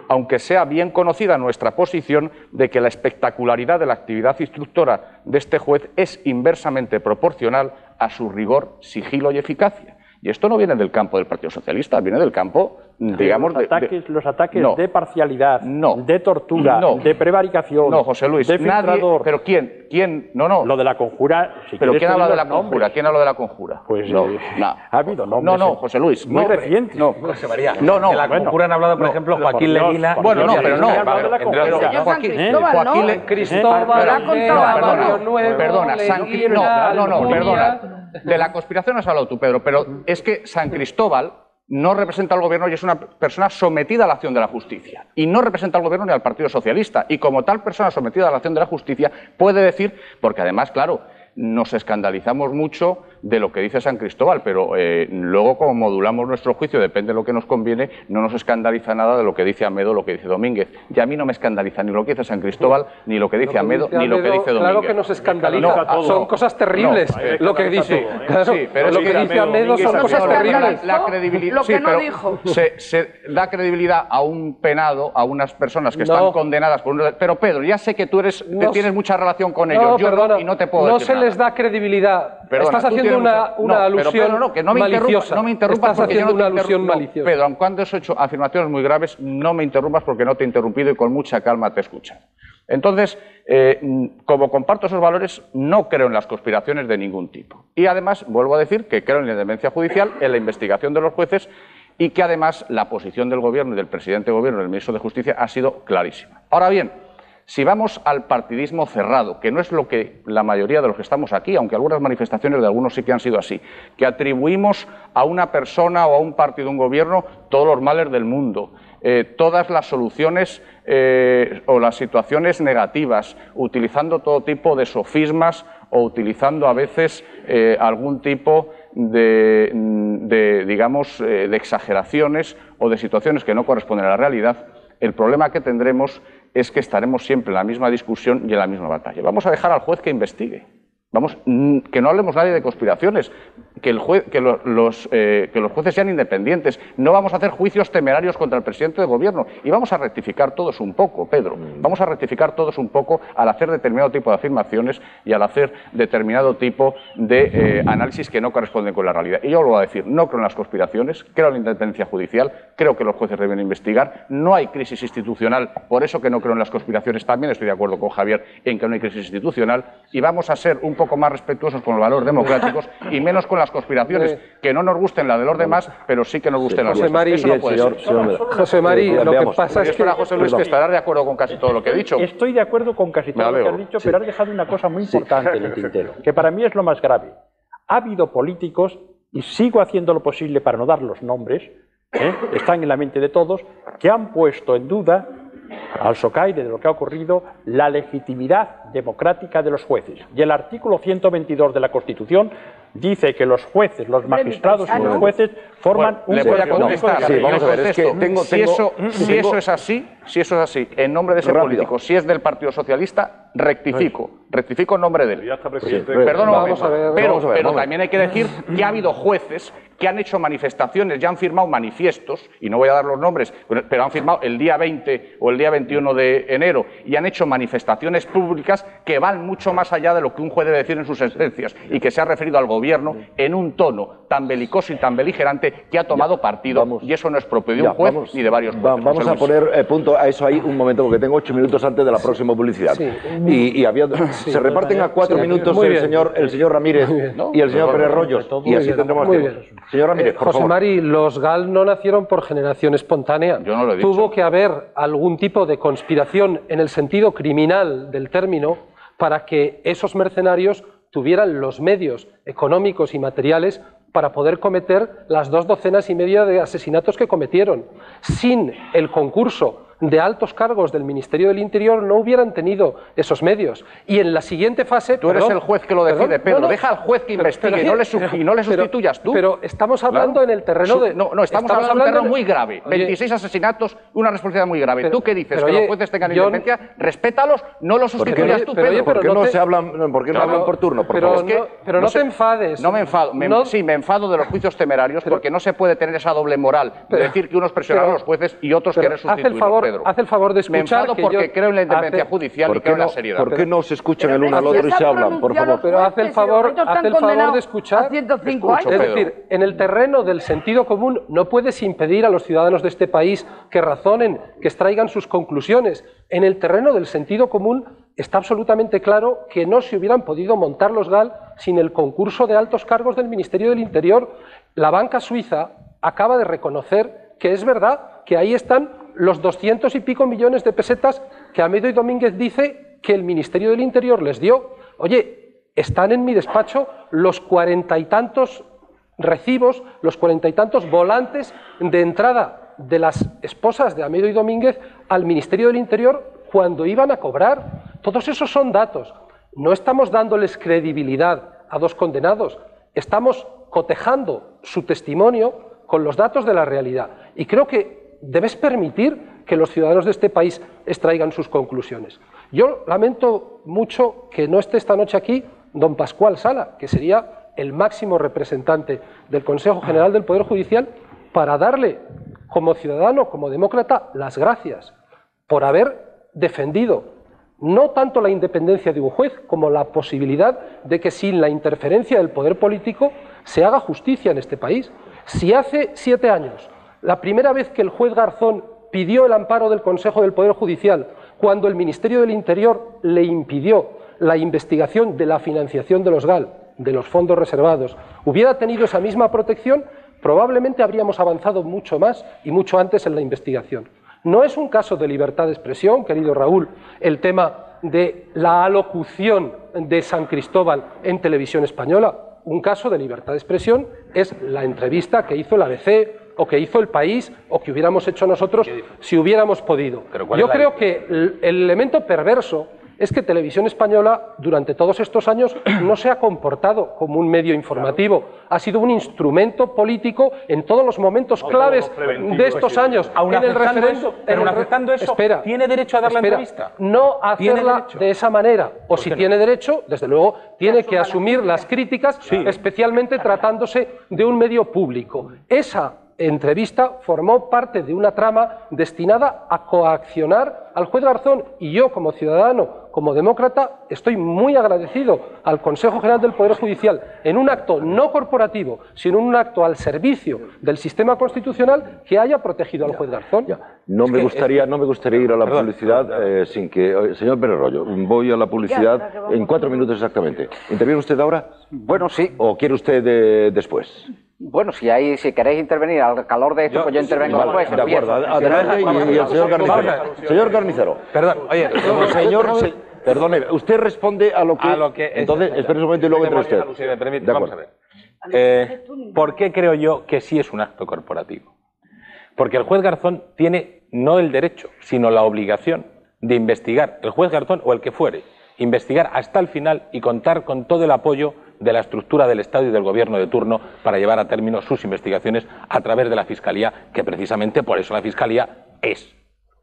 aunque sea bien conocida nuestra posición de que la espectacularidad de la actividad instructora de este juez es inversamente proporcional a su rigor, sigilo y eficacia. Y esto no viene del campo del Partido Socialista, viene del campo, digamos... Los ataques no, de parcialidad, no, de tortura, no, de prevaricación, no, José Luis, de filtrador... ¿Pero quién? No. Lo de la conjura... ¿Pero quién habla de la conjura? ¿Quién habla de la conjura? Pues no. ha habido nombres... No, José Luis. Muy recientes. No, José María. No. De la conjura han hablado, por ejemplo, Joaquín Leguina... Bueno, no, pero no. Joaquín Cristóbal, perdona, perdona. De la conspiración has hablado tú, Pedro, pero es que San Cristóbal no representa al gobierno y es una persona sometida a la acción de la justicia. Y no representa al gobierno ni al Partido Socialista. Y como tal persona sometida a la acción de la justicia puede decir, porque además, claro, nos escandalizamos mucho de lo que dice San Cristóbal, pero luego como modulamos nuestro juicio, depende de lo que nos conviene, no nos escandaliza nada de lo que dice Amedo o lo que dice Domínguez. Y a mí no me escandaliza ni lo que dice San Cristóbal, ni lo que dice Amedo, ni lo que dice Domínguez. Claro que nos escandaliza, son cosas terribles lo que dice. Sí, pero lo que dice Amedo son cosas terribles. La credibilidad, lo que no dijo. Se da credibilidad a un penado, a unas personas que están condenadas por un... Pero Pedro, ya sé que tú tienes mucha relación con ellos, yo no, y no te puedo decir nada. Les da credibilidad. Estás haciendo una alusión maliciosa. No me interrumpas porque yo no una alusión maliciosa. Pedro, aun cuando has hecho afirmaciones muy graves, no me interrumpas porque no te he interrumpido y con mucha calma te he escuchado. Entonces, como comparto esos valores, no creo en las conspiraciones de ningún tipo. Y además, vuelvo a decir que creo en la independencia judicial, en la investigación de los jueces y que además la posición del Gobierno y del presidente de Gobierno y del ministro de Justicia ha sido clarísima. Ahora bien, si vamos al partidismo cerrado, que no es lo que la mayoría de los que estamos aquí, aunque algunas manifestaciones de algunos sí que han sido así, que atribuimos a una persona o a un partido, un gobierno, todos los males del mundo, todas las soluciones o las situaciones negativas, utilizando todo tipo de sofismas o utilizando a veces algún tipo de exageraciones o de situaciones que no corresponden a la realidad, el problema que tendremos es que estaremos siempre en la misma discusión y en la misma batalla. Vamos a dejar al juez que investigue. Que no hablemos nadie de conspiraciones, que los jueces sean independientes. No vamos a hacer juicios temerarios contra el presidente del gobierno y vamos a rectificar todos un poco, Pedro. Vamos a rectificar todos un poco al hacer determinado tipo de afirmaciones y al hacer determinado tipo de análisis que no corresponden con la realidad. Y yo lo voy a decir, no creo en las conspiraciones, creo en la independencia judicial, creo que los jueces deben investigar, no hay crisis institucional, por eso que no creo en las conspiraciones. También estoy de acuerdo con Javier en que no hay crisis institucional y vamos a ser un poco más respetuosos con los valores democráticos y menos con las conspiraciones, que no nos gusten la de los demás, pero sí que nos gusten las nuestras. Eso no puede ser. José Mari, lo que pasa es que... José Luis, que estarás de acuerdo con casi todo lo que he dicho. Estoy de acuerdo con casi todo lo que has dicho, pero has dejado una cosa muy importante en el tintero, que para mí es lo más grave. Ha habido políticos, y sigo haciendo lo posible para no dar los nombres, están en la mente de todos, que han puesto en duda, al socaire de lo que ha ocurrido, la legitimidad democrática de los jueces. Y el artículo 122 de la Constitución dice que los jueces, los magistrados y los jueces forman un... Le voy a contestar. Sí, vamos a ver, es que si eso es así, en nombre de ese político, si es del Partido Socialista, rectifico en nombre de él. Ya está, presidente. Perdón un momento, pero también hay que decir que ha habido jueces que han hecho manifestaciones, ya han firmado manifiestos, y no voy a dar los nombres, pero han firmado el día 20 o el día 21 de enero y han hecho manifestaciones públicas que van mucho más allá de lo que un juez debe decir en sus sentencias y que se ha referido al gobierno en un tono tan belicoso y tan beligerante que ha tomado partido, y eso no es propio de un juez ni de varios jueces. Vamos a poner punto a eso ahí un momento, porque tengo 8 minutos antes de la próxima publicidad. Sí. Y se reparten a 4 minutos el señor Ramírez y el señor Pérez Royos, y así tendremos tiempo. Señor Ramírez, por José favor. Mari, los GAL no nacieron por generación espontánea. Yo no lo he dicho. Tuvo que haber algún tipo de conspiración en el sentido criminal del término para que esos mercenarios tuvieran los medios económicos y materiales para poder cometer las 2 docenas y media de asesinatos que cometieron. Sin el concurso de altos cargos del Ministerio del Interior no hubieran tenido esos medios. Y en la siguiente fase... Tú eres el juez que lo decide, Pedro. Deja al juez que investigue y no le sustituyas tú. Pero estamos hablando en el terreno de... No, estamos hablando de un terreno muy grave. 26 asesinatos, una responsabilidad muy grave. ¿Tú qué dices? ¿Que los jueces tengan independencia? Respétalos, no los sustituyas tú, Pedro. ¿Por qué no se hablan, por qué no hablan por turno? Por favor. Pero no te enfades. No me enfado. Sí, me enfado de los juicios temerarios porque no se puede tener esa doble moral de decir que unos presionan a los jueces y otros querer sustituirlos, Pedro. Haz el favor de escuchar. Me enfado porque creo en la independencia judicial y creo en la seriedad. ¿Por qué no se escuchan el uno al otro y se hablan, por favor? Pero haz el favor de escuchar. A 105 años. Es decir, en el terreno del sentido común no puedes impedir a los ciudadanos de este país que razonen, que extraigan sus conclusiones. En el terreno del sentido común está absolutamente claro que no se hubieran podido montar los GAL sin el concurso de altos cargos del Ministerio del Interior. La banca suiza acaba de reconocer que es verdad que ahí están los 200 y pico millones de pesetas que Amedo y Domínguez dice que el Ministerio del Interior les dio. Oye, están en mi despacho los 40 y tantos recibos, los 40 y tantos volantes de entrada de las esposas de Amedo y Domínguez al Ministerio del Interior cuando iban a cobrar. Todos esos son datos. No estamos dándoles credibilidad a 2 condenados, estamos cotejando su testimonio con los datos de la realidad. Y creo que debes permitir que los ciudadanos de este país extraigan sus conclusiones. Yo lamento mucho que no esté esta noche aquí don Pascual Sala, que sería el máximo representante del Consejo General del Poder Judicial, para darle, como ciudadano, como demócrata, las gracias por haber defendido no tanto la independencia de un juez como la posibilidad de que sin la interferencia del poder político se haga justicia en este país. Si hace 7 años, la primera vez que el juez Garzón pidió el amparo del Consejo del Poder Judicial, cuando el Ministerio del Interior le impidió la investigación de la financiación de los GAL, de los fondos reservados, hubiera tenido esa misma protección, probablemente habríamos avanzado mucho más y mucho antes en la investigación. No es un caso de libertad de expresión, querido Raúl, el tema de la alocución de San Cristóbal en Televisión Española. Un caso de libertad de expresión es la entrevista que hizo el ABC o que hizo El País o que hubiéramos hecho nosotros si hubiéramos podido. Yo creo que el elemento perverso es que Televisión Española durante todos estos años no se ha comportado como un medio informativo, ha sido un instrumento político en todos los momentos claves de estos años. Aún en el referéndum, aceptando eso, espera, ¿tiene derecho a dar la entrevista? No hacerla de esa manera, o si tiene derecho, desde luego, tiene que asumir las críticas, especialmente tratándose de un medio público. Esa entrevista formó parte de una trama destinada a coaccionar al juez Garzón, y yo como ciudadano, como demócrata, estoy muy agradecido al Consejo General del Poder Judicial en un acto no corporativo, sino en un acto al servicio del sistema constitucional que haya protegido al juez Garzón. No me gustaría ir a la publicidad sin que... Señor Pérez Royo, voy a la publicidad en 4 minutos exactamente. ¿Interviene usted ahora? Bueno, sí. ¿O quiere usted después? Bueno, si queréis intervenir al calor de esto, pues yo intervengo después. De acuerdo, adelante, y el señor Carnicero. Señor Carnicero. Perdón, oye, perdone, usted responde a lo que... Entonces, espere un momento y luego entra usted. Si me permite, vamos a ver. ¿Por qué creo yo que sí es un acto corporativo? Porque el juez Garzón tiene no el derecho, sino la obligación de investigar, el juez Garzón o el que fuere, investigar hasta el final y contar con todo el apoyo de la estructura del Estado y del Gobierno de turno para llevar a término sus investigaciones a través de la Fiscalía, que precisamente por eso la Fiscalía es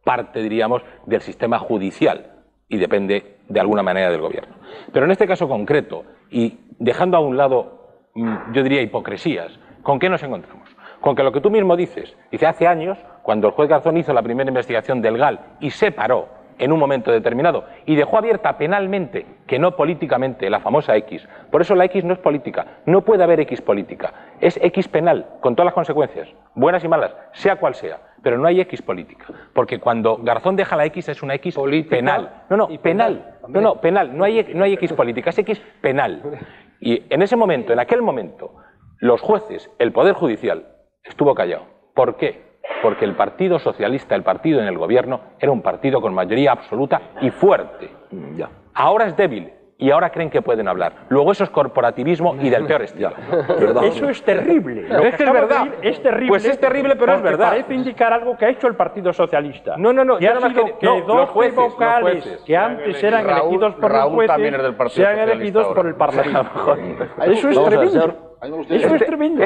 parte, diríamos, del sistema judicial y depende de alguna manera del Gobierno. Pero en este caso concreto, y dejando a un lado, yo diría, hipocresías, ¿con qué nos encontramos? Con que lo que tú mismo dices, hace años, cuando el juez Garzón hizo la primera investigación del GAL y se paró en un momento determinado y dejó abierta penalmente, que no políticamente, la famosa X. Por eso la X no es política, no puede haber X política, es X penal, con todas las consecuencias, buenas y malas, sea cual sea, pero no hay X política, porque cuando Garzón deja la X es una X política, penal. Penal, no hay X política, es X penal. Y en ese momento, en aquel momento, los jueces, el Poder Judicial, estuvo callado. ¿Por qué? Porque el Partido Socialista, el partido en el gobierno, era un partido con mayoría absoluta y fuerte. Ahora es débil y ahora creen que pueden hablar. Luego eso es corporativismo y del peor estilo. Eso es terrible. Lo Es que es verdad. Es terrible. Pues es terrible, pero es verdad. Parece indicar algo que ha hecho el Partido Socialista. No, Que ha sido que dos vocales que antes eran elegidos por los jueces sean elegidos por el Parlamento. Eso es tremendo. Eso es tremendo.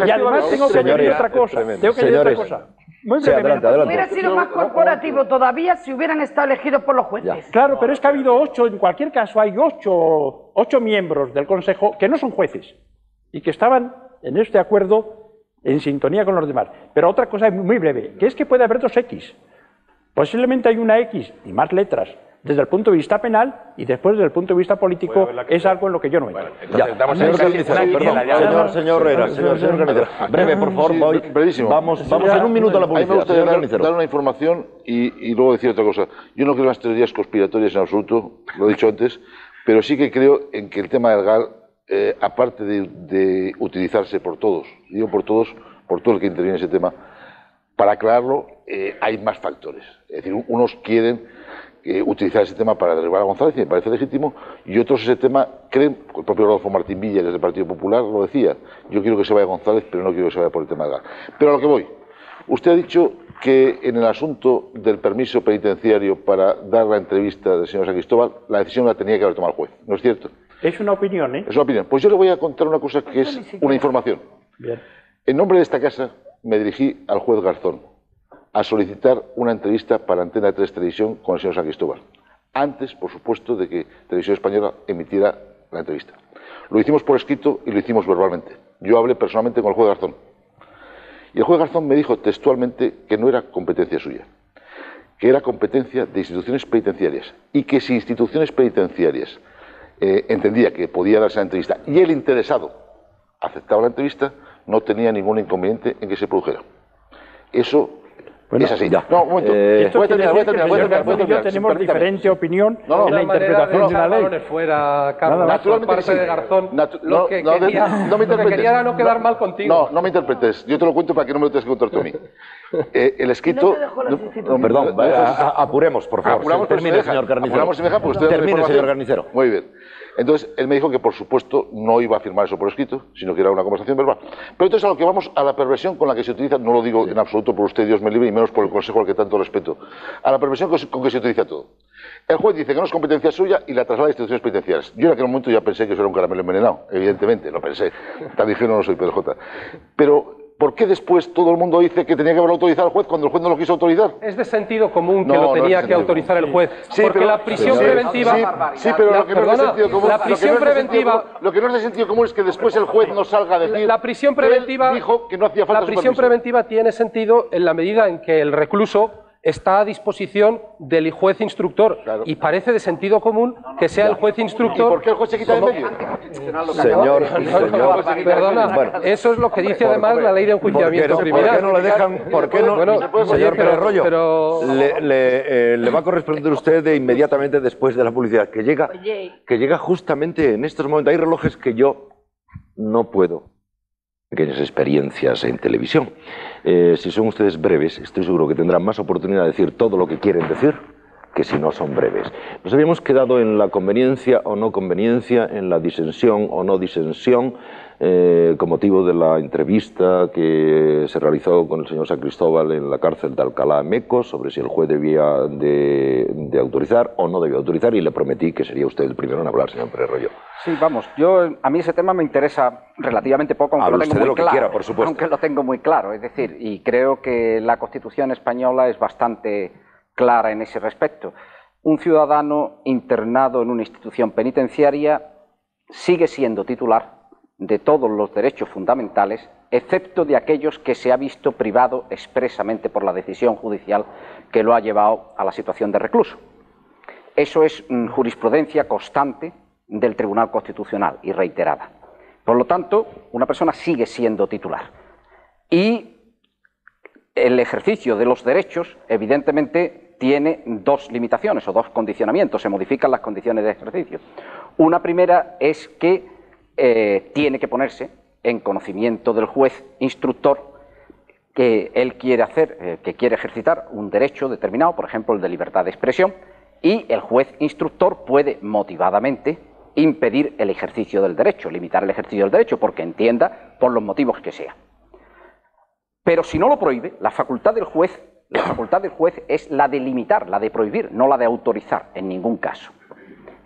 Y además tengo que decir otra cosa. Muy brevemente. Hubiera sido más corporativo todavía si hubieran estado elegidos por los jueces. Claro, pero es que ha habido 8, en cualquier caso hay 8 miembros del Consejo que no son jueces y que estaban en este acuerdo en sintonía con los demás. Pero otra cosa muy breve, que es que puede haber 2 X. Posiblemente hay una X y más letras desde el punto de vista penal y después desde el punto de vista político es algo en lo que yo no entiendo. Señor Herrera, breve, por favor, vamos en un minuto a la publicidad. A mí me gustaría dar una información y luego decir otra cosa. Yo no creo en las teorías conspiratorias en absoluto, lo he dicho antes, pero sí que creo en que el tema del GAL, aparte de utilizarse por todos, digo por todos, por todo el que interviene en ese tema, para aclararlo hay más factores. Es decir, unos quieren utilizar ese tema para derribar a González, y me parece legítimo, y otros ese tema creen, el propio Rodolfo Martín Villa, que es del Partido Popular, lo decía, yo quiero que se vaya González, pero no quiero que se vaya por el tema del GAL. Pero a lo que voy, usted ha dicho que en el asunto del permiso penitenciario para dar la entrevista del señor San Cristóbal, la decisión la tenía que haber tomado el juez, ¿no es cierto? Es una opinión, ¿eh? Es una opinión. Pues yo le voy a contar una cosa que es una información. Bien. En nombre de esta casa me dirigí al juez Garzón a solicitar una entrevista para Antena 3 Televisión con el señor San Cristóbal. Antes, por supuesto, de que Televisión Española emitiera la entrevista. Lo hicimos por escrito y lo hicimos verbalmente. Yo hablé personalmente con el juez Garzón. Y el juez Garzón me dijo textualmente que no era competencia suya, que era competencia de instituciones penitenciarias y que si instituciones penitenciarias entendía que podía darse la entrevista y el interesado aceptaba la entrevista, no tenía ningún inconveniente en que se produjera. Eso es así. No, un momento. Voy a terminar. Yo tenemos diferente opinión en la interpretación de la ley. Fuera, Carlos, naturalmente por parte de Garzón, lo que quería era no quedar mal contigo. No me interpretes. Yo te lo cuento para que no me lo tengas que contar tú a mí. El escrito... Perdón, apuremos, por favor. Termine, señor Carnicero. Termine, señor Carnicero. Muy bien. Entonces, él me dijo que, por supuesto, no iba a firmar eso por escrito, sino que era una conversación verbal. Pero entonces, a lo que vamos, a la perversión con la que se utiliza, no lo digo en absoluto por usted, Dios me libre, y menos por el Consejo al que tanto respeto, a la perversión con que se utiliza todo. El juez dice que no es competencia suya y la traslada a instituciones penitenciarias. Yo en aquel momento ya pensé que eso era un caramelo envenenado, evidentemente, lo pensé. Tan ingenuo no soy, PDJ. Pero... ¿por qué después todo el mundo dice que tenía que haberlo autorizado el juez cuando el juez no lo quiso autorizar? Es de sentido común que lo tenía que autorizar el juez. Sí, porque la prisión preventiva... Sí, pero lo que no es de sentido común... La prisión preventiva... Lo que no es de sentido común es que después el juez no salga a decir... La prisión preventiva... dijo que no hacía falta la prisión preventiva tiene sentido en la medida en que el recluso está a disposición del juez instructor. Claro. Y parece de sentido común que sea el juez instructor... ¿Y por qué el juez se quita de medio? Señor, perdona, eso es lo que dice además la ley de enjuiciamiento criminal. ¿Por qué no le dejan? ¿Por qué no? Bueno, señor Pérez Royo, le va a corresponder a usted inmediatamente después de la publicidad, que llega justamente en estos momentos. Hay relojes que yo no puedo. Pequeñas experiencias en televisión. Si son ustedes breves, estoy seguro que tendrán más oportunidad de decir todo lo que quieren decir que si no son breves. Nos habíamos quedado en la conveniencia o no conveniencia, en la disensión o no disensión, con motivo de la entrevista que se realizó con el señor San Cristóbal en la cárcel de Alcalá Meco, sobre si el juez debía de autorizar o no debía autorizar, y le prometí que sería usted el primero en hablar, señor Pérez Royo. Sí, vamos, a mí ese tema me interesa relativamente poco, aunque lo tengo muy claro. Quiera, por supuesto. Aunque lo tengo muy claro, es decir, y creo que la Constitución española es bastante clara en ese respecto. Un ciudadano internado en una institución penitenciaria sigue siendo titular de todos los derechos fundamentales, excepto de aquellos que se ha visto privado expresamente por la decisión judicial que lo ha llevado a la situación de recluso. Eso es jurisprudencia constante del Tribunal Constitucional y reiterada. Por lo tanto, una persona sigue siendo titular. Y el ejercicio de los derechos, evidentemente, tiene dos limitaciones o dos condicionamientos, se modifican las condiciones de ejercicio. Una primera es que tiene que ponerse en conocimiento del juez instructor que él quiere hacer, que quiere ejercitar un derecho determinado, por ejemplo el de libertad de expresión, y el juez instructor puede motivadamente impedir el ejercicio del derecho, limitar el ejercicio del derecho, porque entienda por los motivos que sea. Pero si no lo prohíbe, la facultad del juez es la de limitar, la de prohibir, no la de autorizar en ningún caso.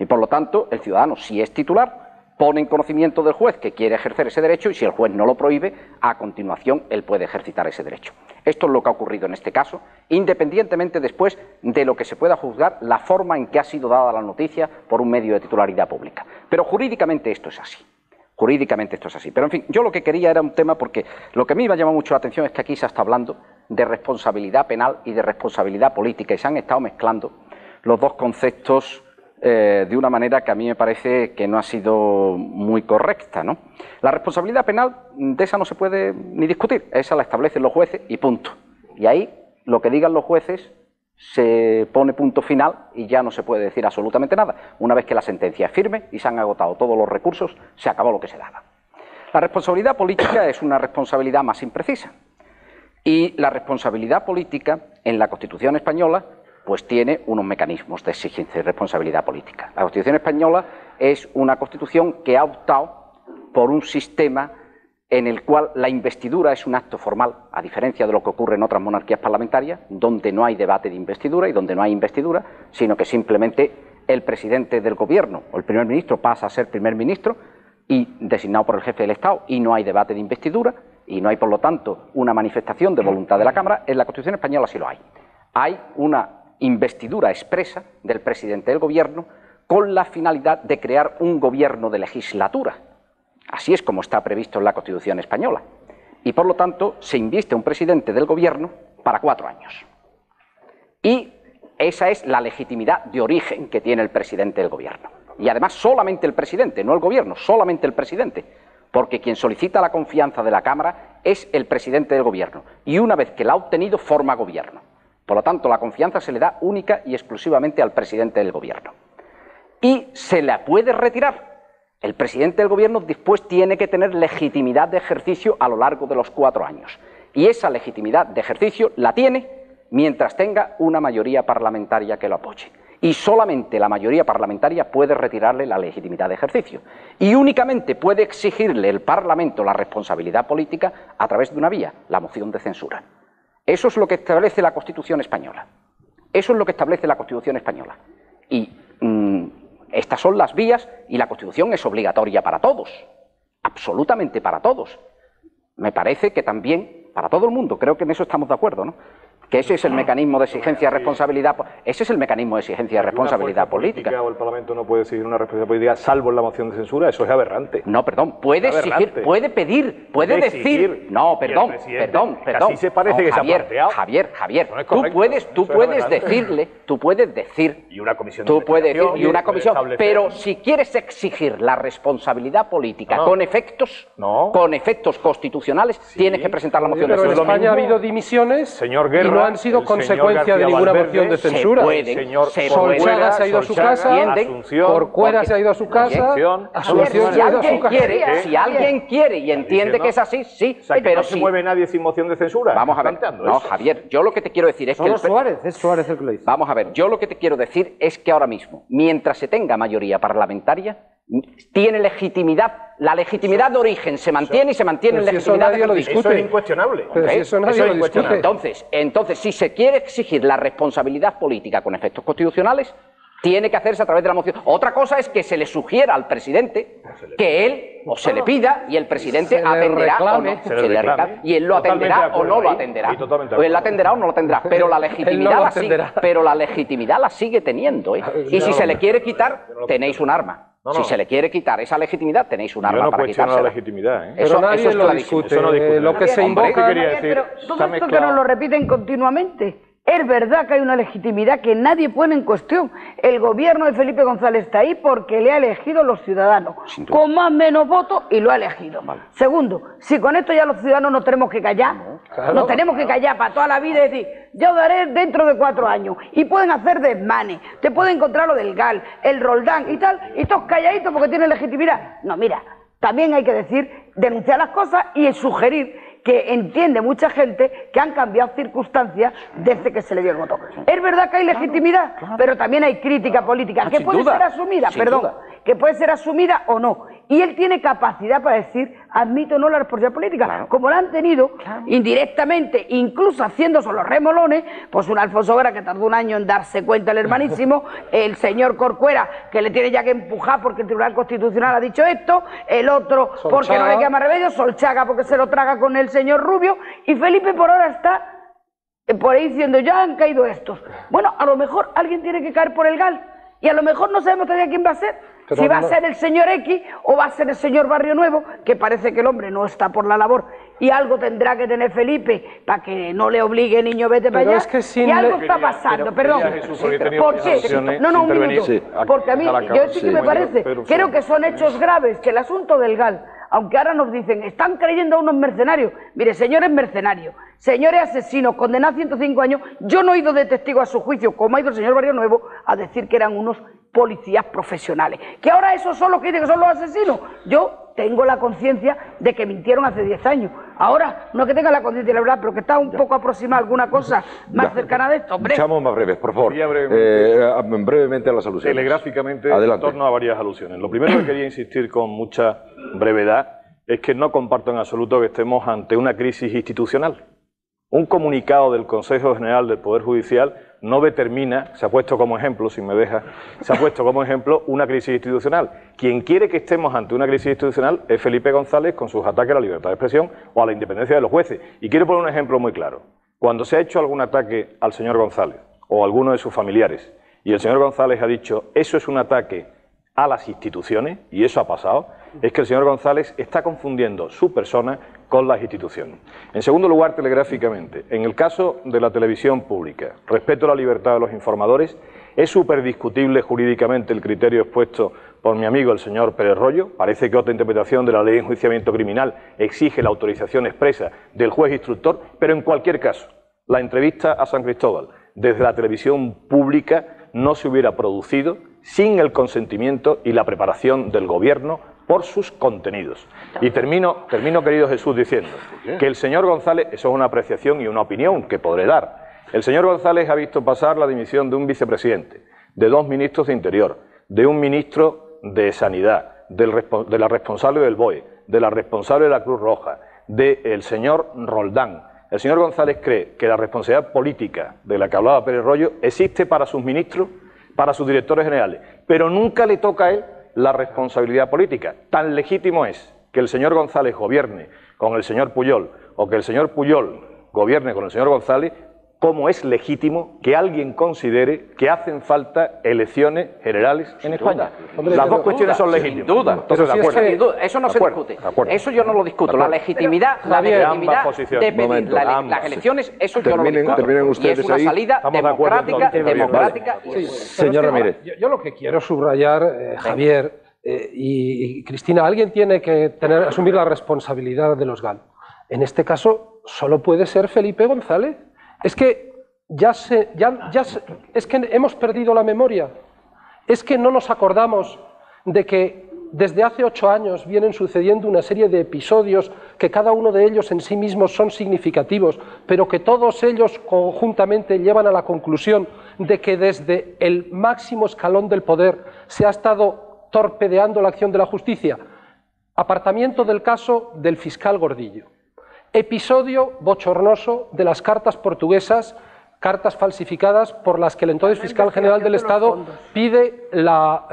Y por lo tanto, el ciudadano, si es titular, pone en conocimiento del juez que quiere ejercer ese derecho y si el juez no lo prohíbe, a continuación él puede ejercitar ese derecho. Esto es lo que ha ocurrido en este caso, independientemente después de lo que se pueda juzgar la forma en que ha sido dada la noticia por un medio de titularidad pública. Pero jurídicamente esto es así. Jurídicamente esto es así. Pero en fin, yo lo que quería era un tema, porque lo que a mí me ha llamado mucho la atención es que aquí se está hablando de responsabilidad penal y de responsabilidad política y se han estado mezclando los dos conceptos de una manera que a mí me parece que no ha sido muy correcta, ¿no? La responsabilidad penal, de esa no se puede ni discutir, esa la establecen los jueces y punto. Y ahí lo que digan los jueces se pone punto final y ya no se puede decir absolutamente nada. Una vez que la sentencia es firme y se han agotado todos los recursos, se acabó lo que se daba. La responsabilidad política es una responsabilidad más imprecisa. Y la responsabilidad política en la Constitución española pues tiene unos mecanismos de exigencia y responsabilidad política. La Constitución española es una Constitución que ha optado por un sistema en el cual la investidura es un acto formal, a diferencia de lo que ocurre en otras monarquías parlamentarias, donde no hay debate de investidura y donde no hay investidura, sino que simplemente el presidente del gobierno o el primer ministro pasa a ser primer ministro y designado por el jefe del Estado y no hay debate de investidura y no hay, por lo tanto, una manifestación de voluntad de la Cámara. En la Constitución española sí lo hay. Hay una investidura expresa del presidente del gobierno con la finalidad de crear un gobierno de legislatura. Así es como está previsto en la Constitución española. Y por lo tanto se inviste un presidente del gobierno para 4 años. Y esa es la legitimidad de origen que tiene el presidente del gobierno. Y además solamente el presidente, no el gobierno, solamente el presidente. Porque quien solicita la confianza de la Cámara es el presidente del gobierno. Y una vez que la ha obtenido, forma gobierno. Por lo tanto, la confianza se le da única y exclusivamente al presidente del gobierno. Y se la puede retirar. El presidente del gobierno después tiene que tener legitimidad de ejercicio a lo largo de los 4 años. Y esa legitimidad de ejercicio la tiene mientras tenga una mayoría parlamentaria que lo apoye. Y solamente la mayoría parlamentaria puede retirarle la legitimidad de ejercicio. Y únicamente puede exigirle el Parlamento la responsabilidad política a través de una vía, la moción de censura. Eso es lo que establece la Constitución española. Eso es lo que establece la Constitución española. Y estas son las vías y la Constitución es obligatoria para todos. Absolutamente para todos. Me parece que también para todo el mundo. Creo que en eso estamos de acuerdo, ¿no? Que ese es el mecanismo de exigencia de responsabilidad. Ese es el mecanismo de exigencia de responsabilidad política. O el Parlamento no puede exigir una responsabilidad política salvo en la moción de censura, eso es aberrante. No, perdón, puede exigir, puede pedir, puede decir. No, perdón. Así se parece que Javier, se ha planteado. Javier, No es tú puedes decir, y una comisión y una comisión, pero si quieres exigir la responsabilidad política con efectos constitucionales, tienes que presentar la moción de censura. censura. Pero en España ha habido dimisiones señor Guerra, y no han sido consecuencia de ninguna moción de censura. Solchaga se ha ido a su casa, Corcuera se ha ido a su casa, Asunción se ha ido a su casa. Si alguien quiere y entiende que es así, sí, pero no se mueve nadie sin moción de censura. Vamos a ver, no, Javier, yo lo que te quiero decir es que... Es Suárez el que lo dice. Vamos a ver, yo lo que te quiero decir es que ahora mismo, mientras se tenga mayoría parlamentaria, tiene legitimidad, la legitimidad de origen se mantiene y se mantiene en legitimidad de ejercicio. Eso es incuestionable. Pero si eso nadie lo discute. Entonces, si se quiere exigir la responsabilidad política con efectos constitucionales, tiene que hacerse a través de la moción. Otra cosa es que se le sugiera al presidente que él o se le pida y el presidente atenderá o no. Y él lo atenderá o no lo atenderá. O él lo atenderá o no lo atenderá. Pero la legitimidad la sigue teniendo. Y si se le quiere quitar, tenéis un arma. Si se le quiere quitar esa legitimidad, tenéis un arma para quitársela. la legitimidad, ¿eh? Pero nadie lo discute. Lo que se invoca... Pero todo esto que nos lo repiten continuamente. Es verdad que hay una legitimidad que nadie pone en cuestión. El gobierno de Felipe González está ahí porque le ha elegido los ciudadanos, con más o menos votos, y lo ha elegido. Segundo, si con esto ya los ciudadanos nos tenemos que callar, nos tenemos que callar para toda la vida y decir, yo daré dentro de 4 años, y pueden hacer desmanes, te pueden encontrar lo del GAL, el Roldán y tal, y todos calladitos porque tienen legitimidad. No, mira, también hay que decir, denunciar las cosas y sugerir que entiende mucha gente que han cambiado circunstancias desde que se le dio el voto. Es verdad que hay legitimidad, pero también hay crítica política, que puede ser asumida, que puede ser asumida o no. Y él tiene capacidad para decir, admito o no la responsabilidad política, como la han tenido indirectamente, incluso haciéndose los remolones, pues un Alfonso Guerra que tardó 1 año en darse cuenta el hermanísimo, el señor Corcuera que le tiene ya que empujar porque el Tribunal Constitucional ha dicho esto, el otro porque no le queda más remedio, Solchaga porque se lo traga con el señor Rubio, y Felipe por ahora está por ahí diciendo, ya han caído estos. Bueno, a lo mejor alguien tiene que caer por el GAL, y a lo mejor no sabemos todavía quién va a ser. Pero si va a ser el señor X o va a ser el señor Barrio Nuevo, que parece que el hombre no está por la labor, y algo tendrá que tener Felipe para que no le obligue, niño, vete para allá. Y algo está pasando, perdón. ¿Por qué? No, un minuto. Porque a mí, yo sí que me parece, creo que son hechos graves, que el asunto del GAL, aunque ahora nos dicen, están creyendo a unos mercenarios. Mire, señores mercenarios, señores asesinos, condenados a 105 años, yo no he ido de testigo a su juicio, como ha ido el señor Barrio Nuevo, a decir que eran unos policías profesionales. Que ahora esos son los que dicen que son los asesinos. Yo tengo la conciencia de que mintieron hace 10 años. Ahora, no que tenga la conciencia de la verdad, pero que está un poco aproximada alguna cosa más cercana de esto, hombre. Seamos más breves, por favor. Brevemente a las alusiones. Telegráficamente, en torno a varias alusiones. Lo primero que quería insistir con mucha brevedad es que no comparto en absoluto que estemos ante una crisis institucional. Un comunicado del Consejo General del Poder Judicial no determina, se ha puesto como ejemplo, si me deja, se ha puesto como ejemplo una crisis institucional. Quien quiere que estemos ante una crisis institucional es Felipe González con sus ataques a la libertad de expresión o a la independencia de los jueces. Y quiero poner un ejemplo muy claro. Cuando se ha hecho algún ataque al señor González o a alguno de sus familiares y el señor González ha dicho eso es un ataque a las instituciones, y eso ha pasado, es que el señor González está confundiendo su persona con las instituciones. En segundo lugar, telegráficamente, en el caso de la televisión pública, respecto a la libertad de los informadores, es súper discutible jurídicamente el criterio expuesto por mi amigo el señor Pérez Royo. Parece que otra interpretación de la ley de enjuiciamiento criminal exige la autorización expresa del juez instructor, pero en cualquier caso, la entrevista a San Cristóbal desde la televisión pública no se hubiera producido sin el consentimiento y la preparación del gobierno por sus contenidos. Y termino, querido Jesús, diciendo que el señor González, eso es una apreciación y una opinión que podré dar, el señor González ha visto pasar la dimisión de un vicepresidente, de 2 ministros de Interior, de un ministro de Sanidad, de la responsable del BOE, de la responsable de la Cruz Roja, del señor Roldán. El señor González cree que la responsabilidad política de la que hablaba Pérez Royo existe para sus ministros, para sus directores generales, pero nunca le toca a él la responsabilidad política. Tan legítimo es que el señor González gobierne con el señor Pujol o que el señor Pujol gobierne con el señor González, como es legítimo que alguien considere que hacen falta elecciones generales en España. Las dos cuestiones son legítimas. Sin duda. Entonces, eso no se discute. Eso yo no lo discuto. La legitimidad de pedir las elecciones, eso yo no lo discuto. Y es una salida democrática. Señor Ramírez. Yo lo que quiero subrayar, Javier y Cristina, alguien tiene que asumir la responsabilidad de los GAL. En este caso, solo puede ser Felipe González. Es que es que hemos perdido la memoria. Es que no nos acordamos de que desde hace 8 años vienen sucediendo una serie de episodios que cada uno de ellos en sí mismos son significativos, pero que todos ellos conjuntamente llevan a la conclusión de que desde el máximo escalón del poder se ha estado torpedeando la acción de la justicia. Apartamiento del caso del fiscal Gordillo. Episodio bochornoso de las cartas portuguesas, cartas falsificadas por las que el entonces fiscal general del Estado pide la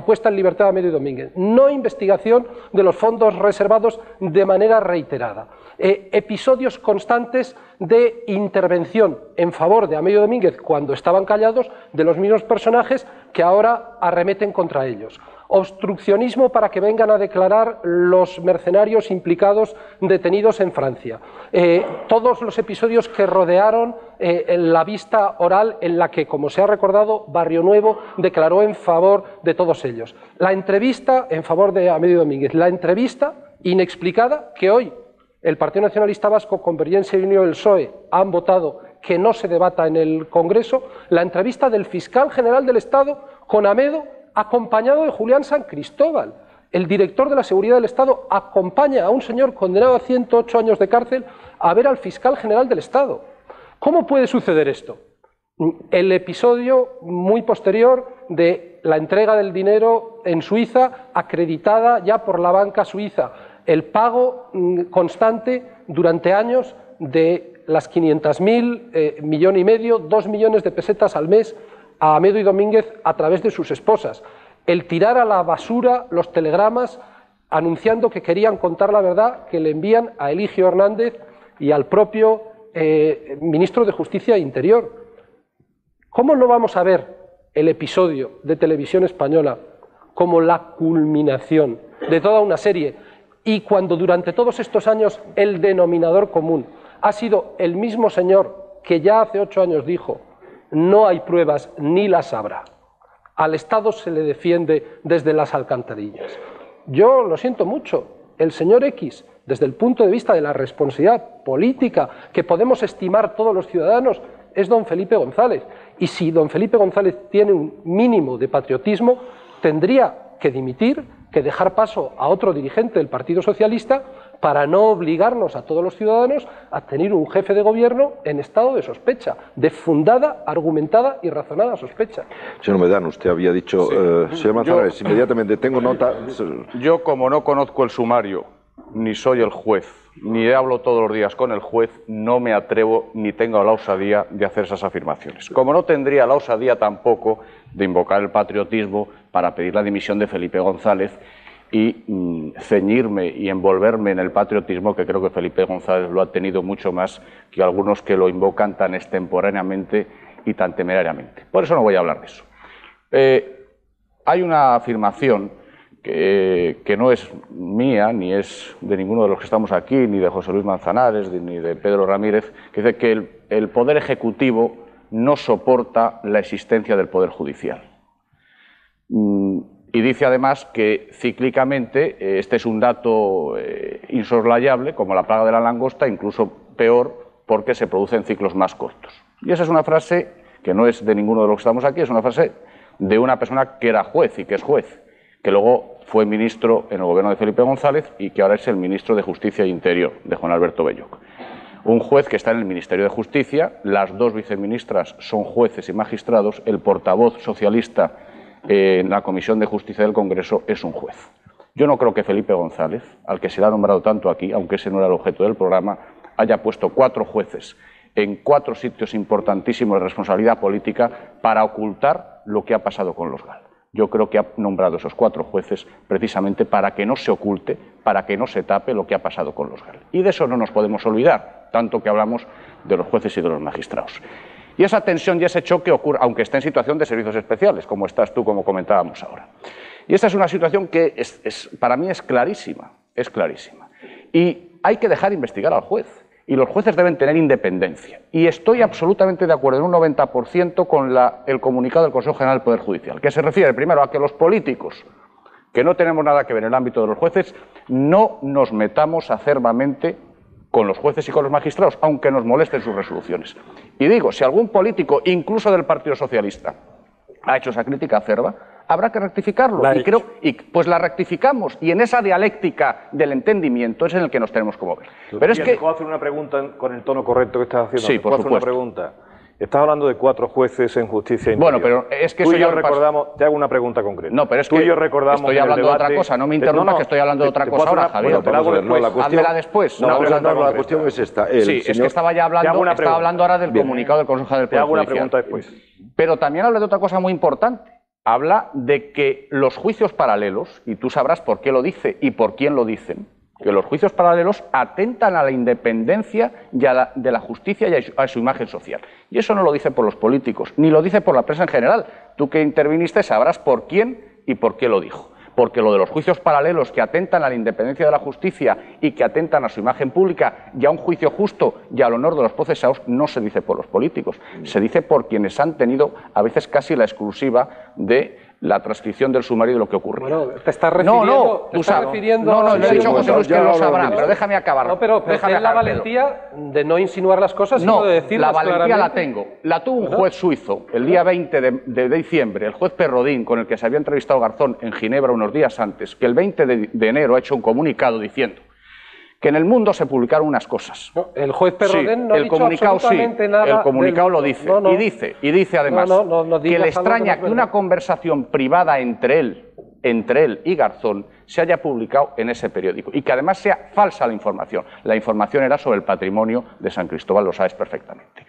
puesta en libertad a Amedio Domínguez, no investigación de los fondos reservados de manera reiterada. episodios constantes de intervención en favor de Amelio Domínguez cuando estaban callados de los mismos personajes que ahora arremeten contra ellos. Obstruccionismo para que vengan a declarar los mercenarios implicados detenidos en Francia. Todos los episodios que rodearon la vista oral en la que, como se ha recordado, Barrio Nuevo declaró en favor de todos ellos. La entrevista en favor de Amelio Domínguez, la entrevista inexplicada que hoy el Partido Nacionalista Vasco, Convergencia y Unió y el PSOE han votado que no se debata en el Congreso, la entrevista del fiscal general del Estado con Amedo, acompañado de Julián San Cristóbal. El director de la Seguridad del Estado acompaña a un señor condenado a 108 años de cárcel a ver al fiscal general del Estado. ¿Cómo puede suceder esto? El episodio muy posterior de la entrega del dinero en Suiza, acreditada ya por la banca suiza, el pago constante durante años de las 500.000, millón y medio, 2 millones de pesetas al mes a Amelio Domínguez a través de sus esposas, el tirar a la basura los telegramas anunciando que querían contar la verdad que le envían a Eligio Hernández y al propio ministro de Justicia e Interior. ¿Cómo no vamos a ver el episodio de Televisión Española como la culminación de toda una serie? Y cuando durante todos estos años el denominador común ha sido el mismo señor que ya hace 8 años dijo: no hay pruebas ni las habrá. Al Estado se le defiende desde las alcantarillas. Yo lo siento mucho, el señor X, desde el punto de vista de la responsabilidad política que podemos estimar todos los ciudadanos, es don Felipe González. Y si don Felipe González tiene un mínimo de patriotismo, tendría que dimitir, que dejar paso a otro dirigente del Partido Socialista para no obligarnos a todos los ciudadanos a tener un jefe de gobierno en estado de sospecha, de fundada, argumentada y razonada sospecha. Señor Medán, usted había dicho, señor Manzanares, inmediatamente tengo nota. Yo, como no conozco el sumario, ni soy el juez, ni hablo todos los días con el juez, no me atrevo ni tengo la osadía de hacer esas afirmaciones. Como no tendría la osadía tampoco de invocar el patriotismo para pedir la dimisión de Felipe González y ceñirme y envolverme en el patriotismo, que creo que Felipe González lo ha tenido mucho más que algunos que lo invocan tan extemporáneamente y tan temerariamente. Por eso no voy a hablar de eso. Hay una afirmación que no es mía, ni es de ninguno de los que estamos aquí, ni de José Luis Manzanares, ni de Pedro Ramírez, que dice que el Poder Ejecutivo no soporta la existencia del Poder Judicial. Y dice además que cíclicamente este es un dato insoslayable, como la plaga de la langosta, incluso peor porque se produce en ciclos más cortos. Y esa es una frase que no es de ninguno de los que estamos aquí, es una frase de una persona que era juez y que es juez, que luego fue ministro en el gobierno de Felipe González y que ahora es el ministro de Justicia e Interior, de Juan Alberto Belloc. Un juez que está en el Ministerio de Justicia, las 2 viceministras son jueces y magistrados, el portavoz socialista en la Comisión de Justicia del Congreso es un juez. Yo no creo que Felipe González, al que se le ha nombrado tanto aquí, aunque ese no era el objeto del programa, haya puesto 4 jueces en 4 sitios importantísimos de responsabilidad política para ocultar lo que ha pasado con los GAL. Yo creo que ha nombrado esos 4 jueces precisamente para que no se oculte, para que no se tape lo que ha pasado con los GAL. Y de eso no nos podemos olvidar, tanto que hablamos de los jueces y de los magistrados. Y esa tensión y ese choque ocurre, aunque esté en situación de servicios especiales, como estás tú, como comentábamos ahora. Y esta es una situación que para mí es clarísima, es clarísima. Y hay que dejar investigar al juez. Y los jueces deben tener independencia. Y estoy absolutamente de acuerdo en un 90% con el comunicado del Consejo General del Poder Judicial, que se refiere primero a que los políticos, que no tenemos nada que ver en el ámbito de los jueces, no nos metamos acerbamente con los jueces y con los magistrados, aunque nos molesten sus resoluciones. Y digo, si algún político, incluso del Partido Socialista, ha hecho esa crítica acerba, habrá que rectificarlo. Pues la rectificamos, y en esa dialéctica del entendimiento es en el que nos tenemos que mover. Pero es que... ¿Puedo hacer una pregunta con el tono correcto que estás haciendo? Sí, por supuesto. Una pregunta. Estás hablando de 4 jueces en Justicia Bueno, Interior. pero es que tú eso y yo ya recordamos... Te hago una pregunta concreta. No, pero es tú que y yo recordamos estoy hablando de otra cosa. No me interrumpas, que estoy hablando de otra cosa ahora, Javier. Házmela después. La cuestión es esta. Sí, es que estaba hablando ahora del comunicado del Consejo del Poder Judicial. Te hago una pregunta después. Pero también habla de otra cosa muy importante. Habla de que los juicios paralelos, y tú sabrás por qué lo dice y por quién lo dicen, que los juicios paralelos atentan a la independencia y de la justicia y a su imagen social. Y eso no lo dice por los políticos, ni lo dice por la prensa en general. Tú que interviniste sabrás por quién y por qué lo dijo. Porque lo de los juicios paralelos que atentan a la independencia de la justicia y que atentan a su imagen pública y a un juicio justo y al honor de los procesados no se dice por los políticos, se dice por quienes han tenido a veces casi la exclusiva de la transcripción del sumario de lo que ocurre. Bueno, te estás refiriendo... No, yo he dicho José Luis que lo sabrá, pero déjame acabar. No, pero ten la valentía de no insinuar las cosas, sino de decirlas claramente. La valentía la tengo. La tuvo un juez suizo el día 20 de diciembre, el juez Perrodín, con el que se había entrevistado Garzón en Ginebra unos días antes, que el 20 de enero ha hecho un comunicado diciendo que en el mundo se publicaron unas cosas. No, el juez Perrodín no ha dicho absolutamente nada. El comunicado lo dice. No. Y dice además que le extraña que una conversación privada entre él y Garzón se haya publicado en ese periódico y que además sea falsa la información. La información era sobre el patrimonio de San Cristóbal, lo sabes perfectamente.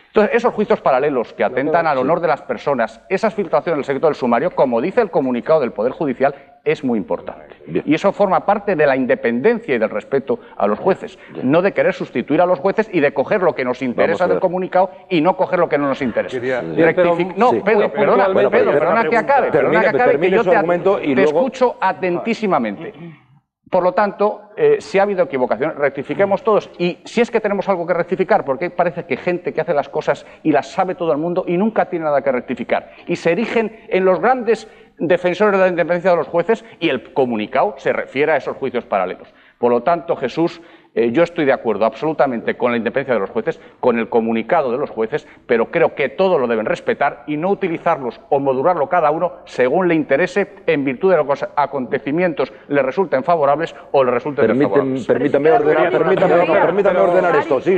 Entonces, esos juicios paralelos que atentan al honor de las personas, esas filtraciones del secreto del sumario, como dice el comunicado del Poder Judicial, es muy importante. Y eso forma parte de la independencia y del respeto a los jueces, no de querer sustituir a los jueces y de coger lo que nos interesa del comunicado y no coger lo que no nos interesa. Perdona que acabe, que yo te escucho atentísimamente. Por lo tanto, si ha habido equivocaciones, rectifiquemos todos. Y si es que tenemos algo que rectificar, porque parece que gente que hace las cosas y las sabe todo el mundo y nunca tiene nada que rectificar. Y se erigen en los grandes defensores de la independencia de los jueces y el comunicado se refiere a esos juicios paralelos. Por lo tanto, Jesús, yo estoy de acuerdo absolutamente con la independencia de los jueces, con el comunicado de los jueces, pero creo que todo lo deben respetar y no utilizarlos o modularlo cada uno según le interese, en virtud de los que los acontecimientos le resulten favorables o le resulten desfavorables. Permítame ordenar esto. Sí.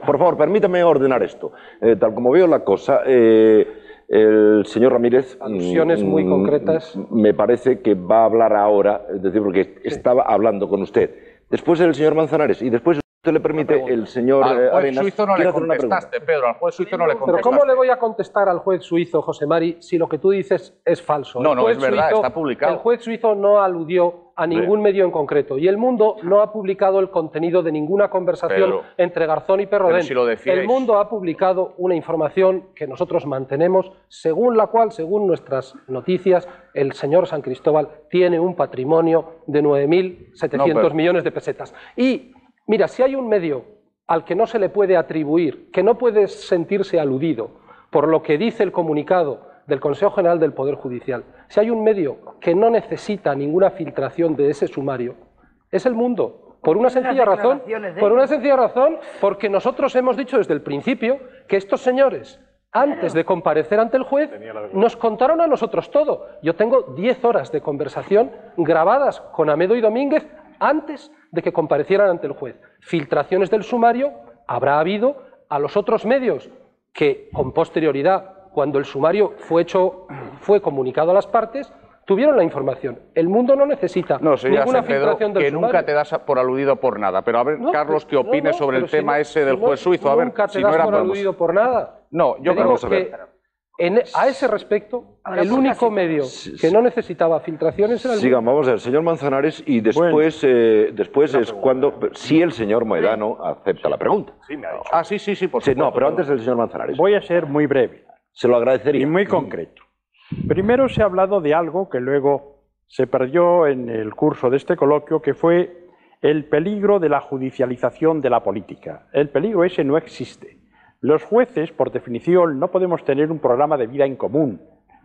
Por favor, permítame ordenar esto. Tal como veo la cosa, el señor Ramírez... Alusiones muy concretas. Me parece que va a hablar ahora, es decir, porque estaba hablando con usted. Después el señor Manzanares y después usted le permite el señor Arenas. Al juez suizo no le contestaste, Pedro, al juez suizo no le contestaste. Pero ¿cómo le voy a contestar al juez suizo, José Mari, si lo que tú dices es falso? No, es verdad, está publicado. El juez suizo no aludió a ningún medio en concreto y El Mundo no ha publicado el contenido de ninguna conversación entre Garzón y Perrodén. Si lo decíais... El Mundo ha publicado una información que nosotros mantenemos, según la cual, según nuestras noticias, el señor San Cristóbal tiene un patrimonio de 9.700 millones de pesetas. Y, mira, si hay un medio al que no se le puede atribuir, que no puede sentirse aludido por lo que dice el comunicado del Consejo General del Poder Judicial, si hay un medio que no necesita ninguna filtración de ese sumario, es El Mundo. Por una sencilla razón, porque nosotros hemos dicho desde el principio que estos señores, antes de comparecer ante el juez, nos contaron a nosotros todo. Yo tengo 10 horas de conversación grabadas con Amedo y Domínguez antes de que comparecieran ante el juez. Filtraciones del sumario habrá habido a los otros medios que, con posterioridad, cuando el sumario fue comunicado a las partes, tuvieron la información. El Mundo no necesita ninguna filtración del que sumario. Nunca te das por aludido por nada. Pero a ver, Carlos, ¿qué opines sobre el tema ese del juez suizo? A ver, nunca te das por aludido por nada. No, yo creo que... A ese respecto, el único medio que no necesitaba filtraciones era el Mundo. Vamos a ver, señor Manzanares, y después, es cuando, si el señor Moedano acepta la pregunta. Sí, me ha dicho. Sí, por supuesto. No, pero antes del señor Manzanares. Voy a ser muy breve. Se lo agradecería. Y muy concreto. Primero se ha hablado de algo que luego se perdió en el curso de este coloquio, que fue el peligro de la judicialización de la política. El peligro ese no existe. Los jueces, por definición, no podemos tener un programa de vida en común,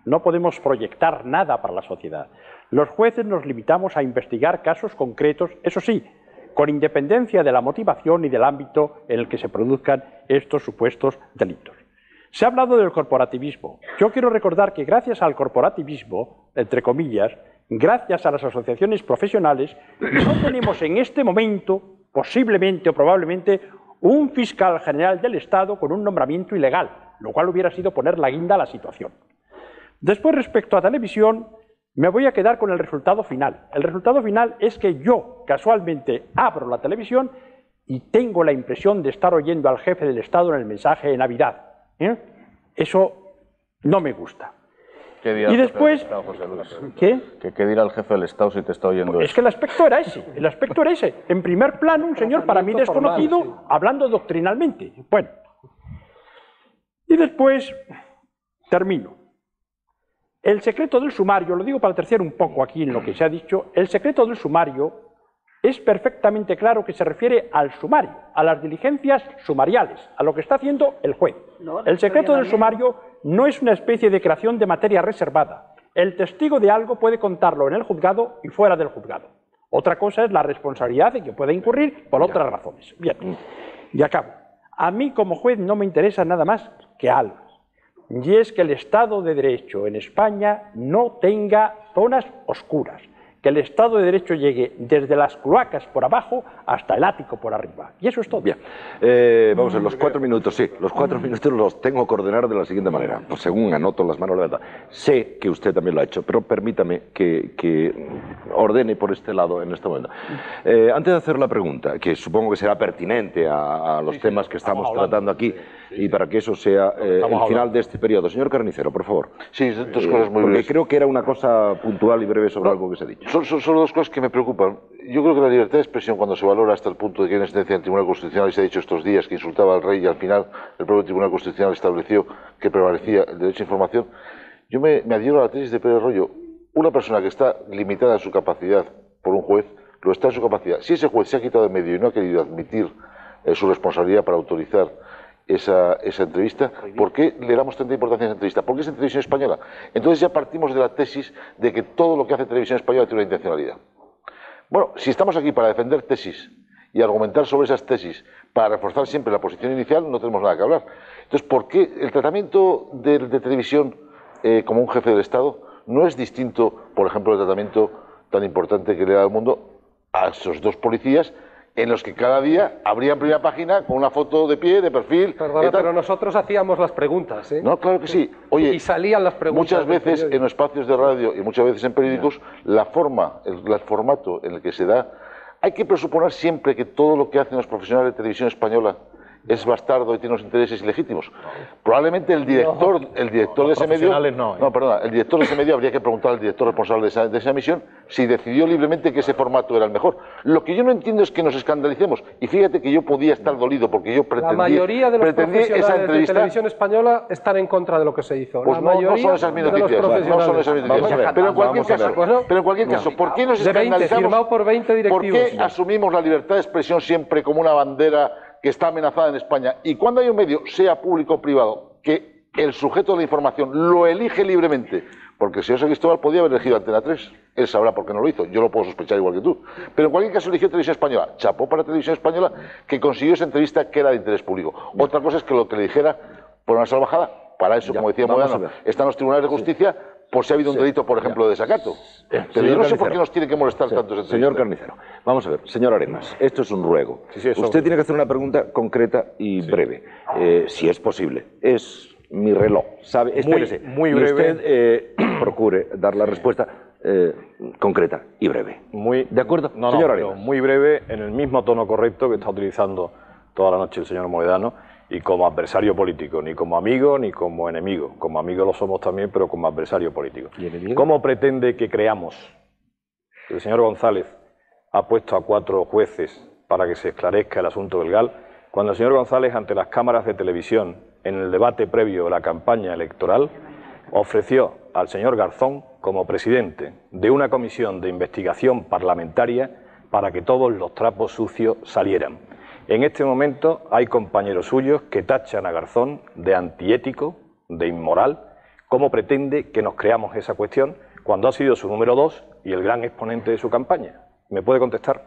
no podemos proyectar nada para la sociedad. Los jueces nos limitamos a investigar casos concretos, eso sí, con independencia de la motivación y del ámbito en el que se produzcan estos supuestos delitos. Se ha hablado del corporativismo. Yo quiero recordar que gracias al corporativismo, entre comillas, gracias a las asociaciones profesionales, no tenemos en este momento, posiblemente o probablemente, un fiscal general del Estado con un nombramiento ilegal, lo cual hubiera sido poner la guinda a la situación. Después, respecto a televisión, me voy a quedar con el resultado final. El resultado final es que yo, casualmente, abro la televisión y tengo la impresión de estar oyendo al jefe del Estado en el mensaje de Navidad. Eso no me gusta. ¿Qué dirá Y el después... jefe del Estado, José Luis? ¿Qué? ¿Qué dirá el jefe del Estado si te está oyendo Es eso? que el aspecto era ese, el aspecto era ese. En primer plano, un señor para mí desconocido, hablando doctrinalmente. Bueno. Y después, termino. El secreto del sumario, lo digo para terciar un poco aquí en lo que se ha dicho, el secreto del sumario es perfectamente claro que se refiere al sumario, a las diligencias sumariales, a lo que está haciendo el juez. El secreto del sumario no es una especie de creación de materia reservada. El testigo de algo puede contarlo en el juzgado y fuera del juzgado. Otra cosa es la responsabilidad de que pueda incurrir por otras razones. Bien, y acabo. A mí como juez no me interesa nada más que algo. Y es que el Estado de Derecho en España no tenga zonas oscuras, que el Estado de Derecho llegue desde las cloacas por abajo hasta el ático por arriba. Y eso es todo. Bien, vamos a ver, los 4 minutos, sí, los 4 minutos los tengo que ordenar de la siguiente manera, pues según anoto las manos levantadas. Sé que usted también lo ha hecho, pero permítame que ordene por este lado en este momento. Antes de hacer la pregunta, que supongo que será pertinente a los temas que estamos tratando aquí, y para que eso sea el final de este periodo. Señor Carnicero, por favor. Sí, dos cosas muy porque breves. creo que era una cosa puntual y breve sobre algo que se ha dicho. Son dos cosas que me preocupan. Yo creo que la libertad de expresión, cuando se valora hasta el punto de que hay una sentencia del Tribunal Constitucional, y se ha dicho estos días que insultaba al rey y al final el propio Tribunal Constitucional estableció que prevalecía el derecho a información, yo me adhiero a la tesis de Pérez Royo. Una persona que está limitada en su capacidad por un juez, lo está en su capacidad. Si ese juez se ha quitado de medio y no ha querido admitir su responsabilidad para autorizar esa entrevista, ¿por qué le damos tanta importancia a esa entrevista? Porque es en Televisión Española. Entonces ya partimos de la tesis de que todo lo que hace Televisión Española tiene una intencionalidad. Bueno, si estamos aquí para defender tesis y argumentar sobre esas tesis para reforzar siempre la posición inicial, no tenemos nada que hablar. Entonces, ¿por qué el tratamiento de televisión como un jefe del Estado no es distinto, por ejemplo, del tratamiento tan importante que le da al mundo a esos dos policías en los que cada día abrían primera página con una foto de pie, de perfil... Perdona, pero nosotros hacíamos las preguntas, ¿eh? No, claro que sí. Oye, y salían las preguntas. Muchas veces en los espacios de radio y muchas veces en periódicos, la forma, el formato en el que se da, hay que presuponer siempre que todo lo que hacen los profesionales de televisión española es bastardo y tiene unos intereses ilegítimos. Probablemente el director de ese medio... el director de ese medio habría que preguntar al director responsable de esa emisión si decidió libremente que ese formato era el mejor. Lo que yo no entiendo es que nos escandalicemos. Y fíjate que yo podía estar dolido porque yo pretendí... La mayoría de los profesionales esa entrevista, de televisión española están en contra de lo que se hizo. Pues no son esas mis noticias. No son esas mis noticias. Pero en cualquier caso, ¿por qué nos escandalizamos? Firmado por 20 directivos. ¿Por qué asumimos la libertad de expresión siempre como una bandera que está amenazada en España? Y cuando hay un medio, sea público o privado, que el sujeto de la información lo elige libremente, porque el señor San Cristóbal podía haber elegido Antena 3, él sabrá por qué no lo hizo, yo lo puedo sospechar igual que tú, pero en cualquier caso eligió Televisión Española, chapó para Televisión Española que consiguió esa entrevista que era de interés público. Otra cosa es que lo que le dijera por una salvajada, para eso, como decía Moedano, están los tribunales de justicia, por si ha habido un delito, por ejemplo, de desacato. Pero yo no sé por qué nos tiene que molestar tanto ese señor Carnicero, vamos a ver, señor Arenas, esto es un ruego. Usted tiene que hacer una pregunta concreta y breve, si es posible. Es mi reloj, ¿sabe? Espérese. Muy breve. Y usted procure dar la respuesta concreta y breve. ¿De acuerdo? No, señor pero Arenas. muy breve, en el mismo tono correcto que está utilizando toda la noche el señor Moedano, y como adversario político, ni como amigo ni como enemigo. Como amigo lo somos también, pero como adversario político. ¿Y enemigo? ¿Cómo pretende que creamos? El señor González ha puesto a 4 jueces para que se esclarezca el asunto del GAL, cuando el señor González, ante las cámaras de televisión, en el debate previo a la campaña electoral, ofreció al señor Garzón como presidente de una comisión de investigación parlamentaria para que todos los trapos sucios salieran. En este momento hay compañeros suyos que tachan a Garzón de antiético, de inmoral. ¿Cómo pretende que nos creamos esa cuestión cuando ha sido su número 2 y el gran exponente de su campaña? ¿Me puede contestar?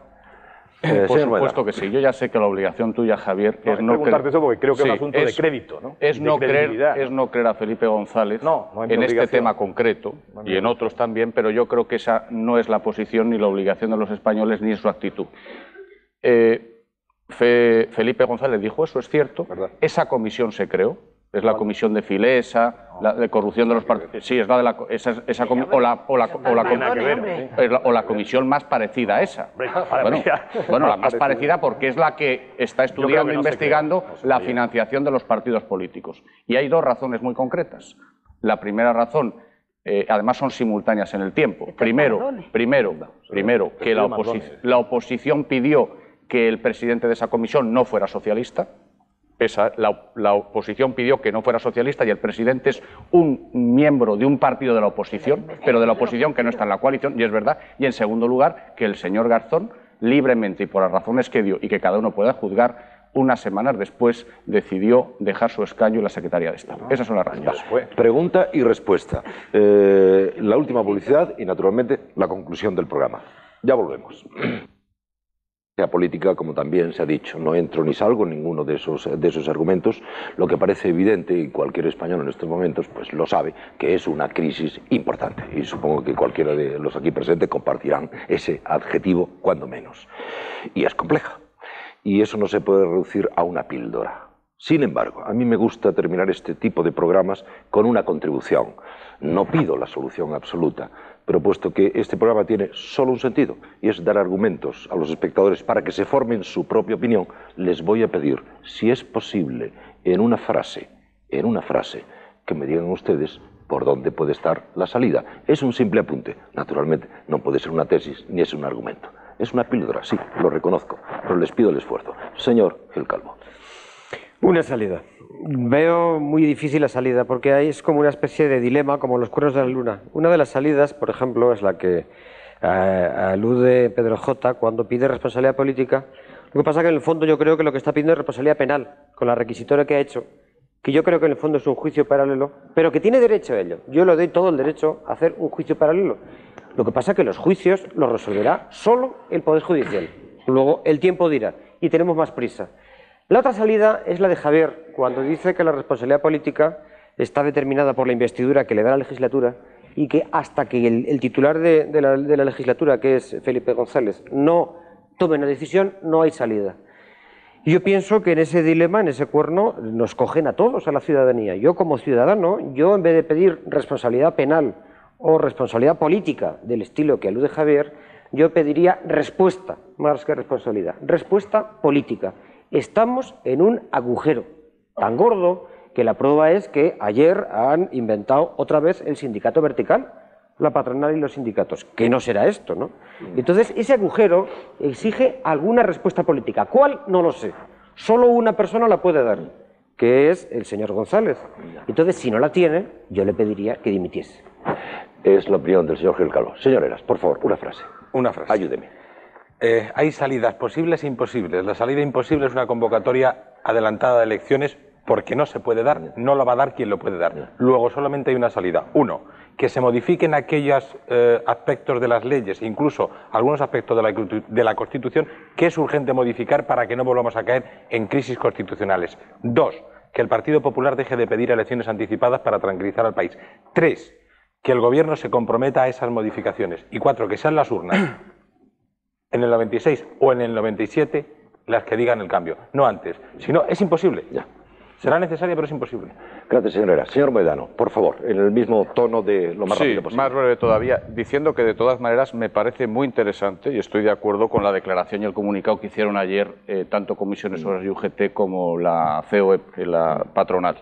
Por supuesto que sí. Yo ya sé que la obligación tuya, Javier, es no preguntarte eso porque creo que es un asunto de crédito, ¿no? Es no creer a Felipe González en este tema concreto y en otros también, pero yo creo que esa no es la posición ni la obligación de los españoles ni es su actitud. Felipe González dijo eso, es cierto. Esa comisión se creó, es la comisión de Filesa, la de corrupción de los partidos. Sí, es la de la comisión más parecida a esa. Bueno, la más parecida porque es la que está estudiando e investigando la financiación de los partidos políticos. Y hay 2 razones muy concretas. La primera razón además son simultáneas en el tiempo. Primero, que la oposición pidió que el presidente de esa comisión no fuera socialista. La oposición pidió que no fuera socialista y el presidente es un miembro de un partido de la oposición, pero de la oposición que no está en la coalición, y es verdad. Y en segundo lugar, que el señor Garzón, libremente y por las razones que dio y que cada uno pueda juzgar, unas semanas después decidió dejar su escaño en la Secretaría de Estado. Esas son las razones. Pregunta y respuesta. La última publicidad y, naturalmente, la conclusión del programa. Ya volvemos. La política, como también se ha dicho, no entro ni salgo en ninguno de esos argumentos. Lo que parece evidente, y cualquier español en estos momentos pues lo sabe, que es una crisis importante. Y supongo que cualquiera de los aquí presentes compartirán ese adjetivo, cuando menos. Y es compleja. Y eso no se puede reducir a una píldora. Sin embargo, a mí me gusta terminar este tipo de programas con una contribución. No pido la solución absoluta, pero puesto que este programa tiene solo un sentido, y es dar argumentos a los espectadores para que se formen su propia opinión, les voy a pedir, si es posible, en una frase, que me digan ustedes por dónde puede estar la salida. Es un simple apunte. Naturalmente, no puede ser una tesis ni es un argumento. Es una píldora, sí, lo reconozco, pero les pido el esfuerzo. Señor Gil Calvo. Una salida. Veo muy difícil la salida, porque ahí es como una especie de dilema, como los cuernos de la luna. Una de las salidas, por ejemplo, es la que alude Pedro J. cuando pide responsabilidad política. Lo que pasa es que en el fondo yo creo que lo que está pidiendo es responsabilidad penal, con la requisitoria que ha hecho, que yo creo que en el fondo es un juicio paralelo, pero que tiene derecho a ello. Yo le doy todo el derecho a hacer un juicio paralelo. Lo que pasa es que los juicios los resolverá solo el Poder Judicial. Luego el tiempo dirá, y tenemos más prisa. La otra salida es la de Javier, cuando dice que la responsabilidad política está determinada por la investidura que le da la legislatura y que hasta que el titular de la legislatura, que es Felipe González, no tome una decisión, no hay salida. Y yo pienso que en ese dilema, en ese cuerno, nos cogen a todos, a la ciudadanía. Yo como ciudadano, en vez de pedir responsabilidad penal o responsabilidad política del estilo que alude Javier, yo pediría respuesta, más que responsabilidad, respuesta política. Estamos en un agujero tan gordo que la prueba es que ayer han inventado otra vez el sindicato vertical, la patronal y los sindicatos. ¿Qué no será esto, no? Entonces, ese agujero exige alguna respuesta política. ¿Cuál? No lo sé. Solo una persona la puede dar, que es el señor González. Entonces, si no la tiene, yo le pediría que dimitiese. Es la opinión del señor Gil Calvo. Señor Heras, por favor, una frase. Una frase. Ayúdeme. Hay salidas posibles e imposibles. La salida imposible es una convocatoria adelantada de elecciones porque no se puede dar, no la va a dar quien lo puede dar. Luego solamente hay una salida. Uno, que se modifiquen aquellos aspectos de las leyes, incluso algunos aspectos de la Constitución, que es urgente modificar para que no volvamos a caer en crisis constitucionales. Dos, que el Partido Popular deje de pedir elecciones anticipadas para tranquilizar al país. Tres, que el Gobierno se comprometa a esas modificaciones. Y cuatro, que sean las urnas, en el 96 o en el 97, las que digan el cambio, no antes. Si no, es imposible. Ya. Será necesaria, pero es imposible. Gracias, señor Heras. Señor Moedano, por favor, en el mismo tono de lo más rápido posible. Más breve todavía, diciendo que de todas maneras me parece muy interesante y estoy de acuerdo con la declaración y el comunicado que hicieron ayer tanto Comisiones Obreras y UGT como la COE, la patronal.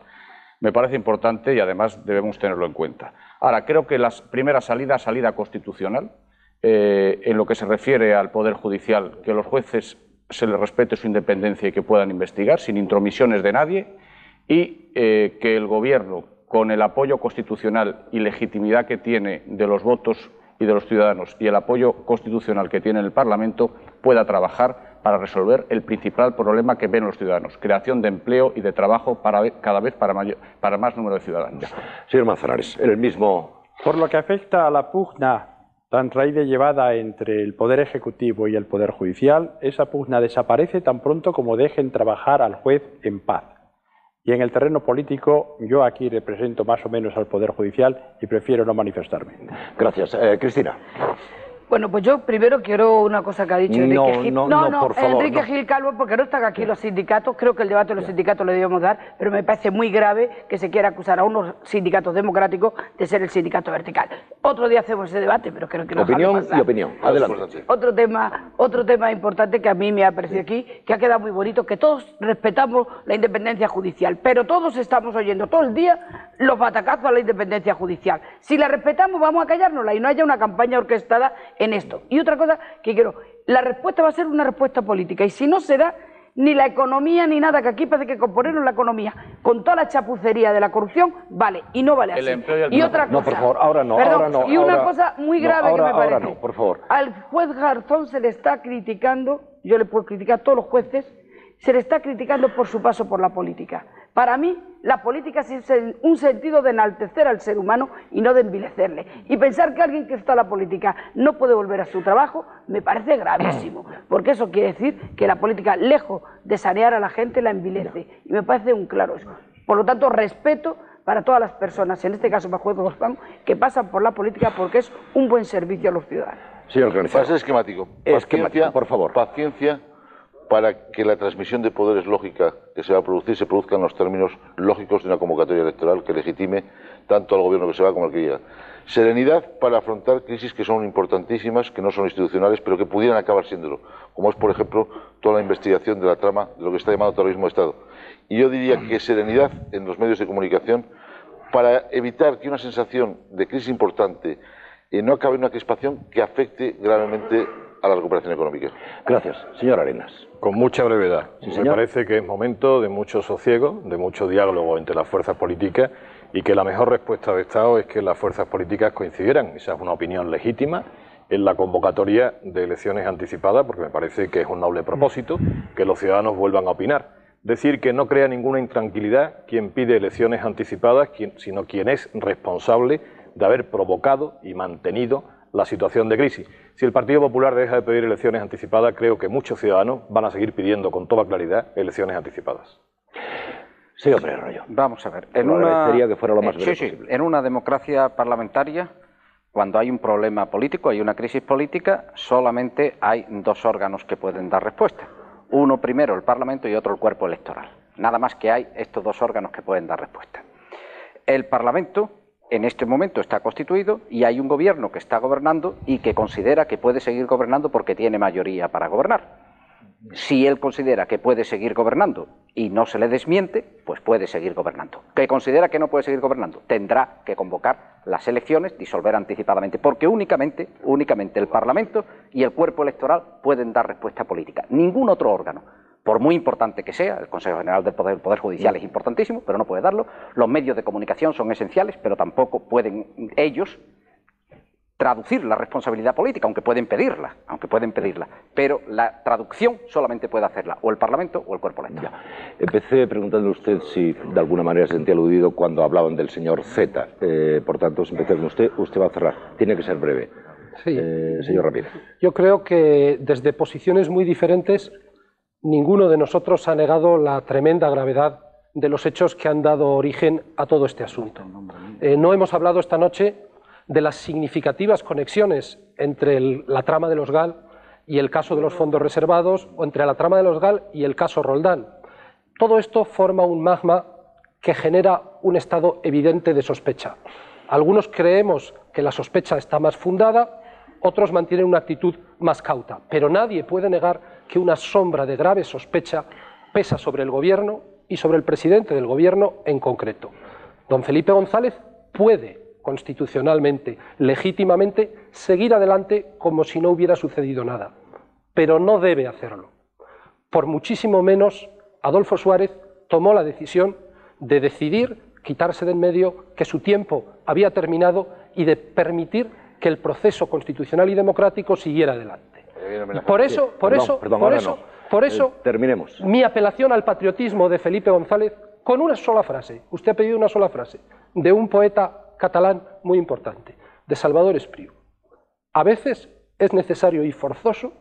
Me parece importante y además debemos tenerlo en cuenta. Ahora, creo que la primera salida constitucional, en lo que se refiere al Poder Judicial, que los jueces se les respete su independencia y que puedan investigar sin intromisiones de nadie, y que el Gobierno, con el apoyo constitucional y legitimidad que tiene de los votos y de los ciudadanos y el apoyo constitucional que tiene el Parlamento, pueda trabajar para resolver el principal problema que ven los ciudadanos, creación de empleo y de trabajo cada vez para más número de ciudadanos. Señor Manzanares, en el mismo... Por lo que afecta a la pugna tan raída y llevada entre el Poder Ejecutivo y el Poder Judicial, esa pugna desaparece tan pronto como dejen trabajar al juez en paz. Y en el terreno político, yo aquí represento más o menos al Poder Judicial y prefiero no manifestarme. Gracias. Cristina. Bueno, pues yo primero quiero una cosa que ha dicho Enrique Gil. No, por favor, Enrique Gil Calvo, porque no están aquí los sindicatos, creo que el debate de los sindicatos le debemos dar, pero me parece muy grave que se quiera acusar a unos sindicatos democráticos de ser el sindicato vertical. Otro día hacemos ese debate, pero creo que no. Opinión y opinión, adelante. Otro tema importante que a mí me ha parecido aquí, que ha quedado muy bonito, que todos respetamos la independencia judicial, pero todos estamos oyendo todo el día los batacazos a la independencia judicial. Si la respetamos, vamos a callárnosla y no haya una campaña orquestada en esto. Y otra cosa que quiero, la respuesta va a ser una respuesta política, y si no será ni la economía ni nada, que aquí parece que componernos la economía con toda la chapucería de la corrupción vale, y no vale así. Y otra cosa, no, por favor, ahora no, perdón, ahora no. Y una cosa muy grave que me parece. Ahora no, por favor. Al juez Garzón se le está criticando, yo le puedo criticar a todos los jueces, se le está criticando por su paso por la política. Para mí, la política es un sentido de enaltecer al ser humano y no de envilecerle. Y pensar que alguien que está en la política no puede volver a su trabajo, me parece gravísimo. Porque eso quiere decir que la política, lejos de sanear a la gente, la envilece. Y me parece un claro eso. Por lo tanto, respeto para todas las personas, en este caso para el juez Garzón, que pasan por la política porque es un buen servicio a los ciudadanos. Señor Canizaro. Para ser esquemático. Esquemático, por favor. Paciencia para que la transmisión de poderes lógica que se va a producir se produzca en los términos lógicos de una convocatoria electoral que legitime tanto al gobierno que se va como al que llega. Serenidad para afrontar crisis que son importantísimas, que no son institucionales, pero que pudieran acabar siéndolo, como es, por ejemplo, toda la investigación de la trama de lo que está llamado terrorismo de Estado. Y yo diría que serenidad en los medios de comunicación para evitar que una sensación de crisis importante no acabe en una crispación que afecte gravemente a la recuperación económica. Gracias. Señor Arenas. Con mucha brevedad. Sí, me señor. parece que es momento de mucho sosiego, de mucho diálogo entre las fuerzas políticas y que la mejor respuesta de Estado es que las fuerzas políticas coincidieran. Esa es una opinión legítima en la convocatoria de elecciones anticipadas, porque me parece que es un noble propósito que los ciudadanos vuelvan a opinar. Decir que no crea ninguna intranquilidad quien pide elecciones anticipadas, sino quien es responsable de haber provocado y mantenido la situación de crisis. Si el Partido Popular deja de pedir elecciones anticipadas, creo que muchos ciudadanos van a seguir pidiendo con toda claridad elecciones anticipadas. Sí, hombre, Arroyo. Vamos a ver. Agradecería que fuera lo más breve posible. En una democracia parlamentaria, cuando hay un problema político, hay una crisis política, solamente hay dos órganos que pueden dar respuesta. Uno primero el Parlamento y otro el cuerpo electoral. Nada más que hay estos dos órganos que pueden dar respuesta. El Parlamento en este momento está constituido y hay un gobierno que está gobernando y que considera que puede seguir gobernando porque tiene mayoría para gobernar. Si él considera que puede seguir gobernando y no se le desmiente, pues puede seguir gobernando. Que considera que no puede seguir gobernando, tendrá que convocar las elecciones, disolver anticipadamente, porque únicamente el Parlamento y el cuerpo electoral pueden dar respuesta política. Ningún otro órgano, por muy importante que sea, el Consejo General del Poder Judicial es importantísimo, pero no puede darlo. Los medios de comunicación son esenciales, pero tampoco pueden ellos traducir la responsabilidad política, aunque pueden pedirla, pero la traducción solamente puede hacerla o el Parlamento o el cuerpo electoral. Empecé preguntándole a usted si de alguna manera se sentía aludido cuando hablaban del señor Z. Por tanto, empecé con usted va a cerrar. Tiene que ser breve. Sí. Señor Ramírez. Yo creo que desde posiciones muy diferentes, ninguno de nosotros ha negado la tremenda gravedad de los hechos que han dado origen a todo este asunto. No hemos hablado esta noche de las significativas conexiones entre la trama de los GAL y el caso de los fondos reservados, o entre la trama de los GAL y el caso Roldán. Todo esto forma un magma que genera un estado evidente de sospecha. Algunos creemos que la sospecha está más fundada, otros mantienen una actitud más cauta, pero nadie puede negar que una sombra de grave sospecha pesa sobre el gobierno y sobre el presidente del gobierno en concreto. Don Felipe González puede constitucionalmente, legítimamente, seguir adelante como si no hubiera sucedido nada, pero no debe hacerlo. Por muchísimo menos, Adolfo Suárez tomó la decisión de decidir quitarse de en medio, que su tiempo había terminado y de permitir que el proceso constitucional y democrático siguiera adelante. Por eso, terminemos. Mi apelación al patriotismo de Felipe González con una sola frase, usted ha pedido una sola frase, de un poeta catalán muy importante, de Salvador Espriu. A veces es necesario y forzoso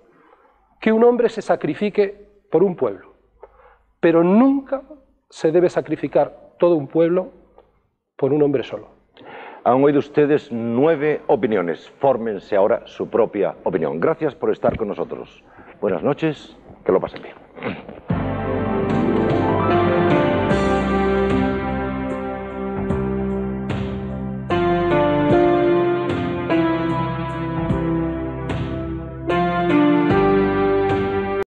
que un hombre se sacrifique por un pueblo, pero nunca se debe sacrificar todo un pueblo por un hombre solo. Han oído ustedes 9 opiniones. Fórmense ahora su propia opinión. Gracias por estar con nosotros. Buenas noches, que lo pasen bien.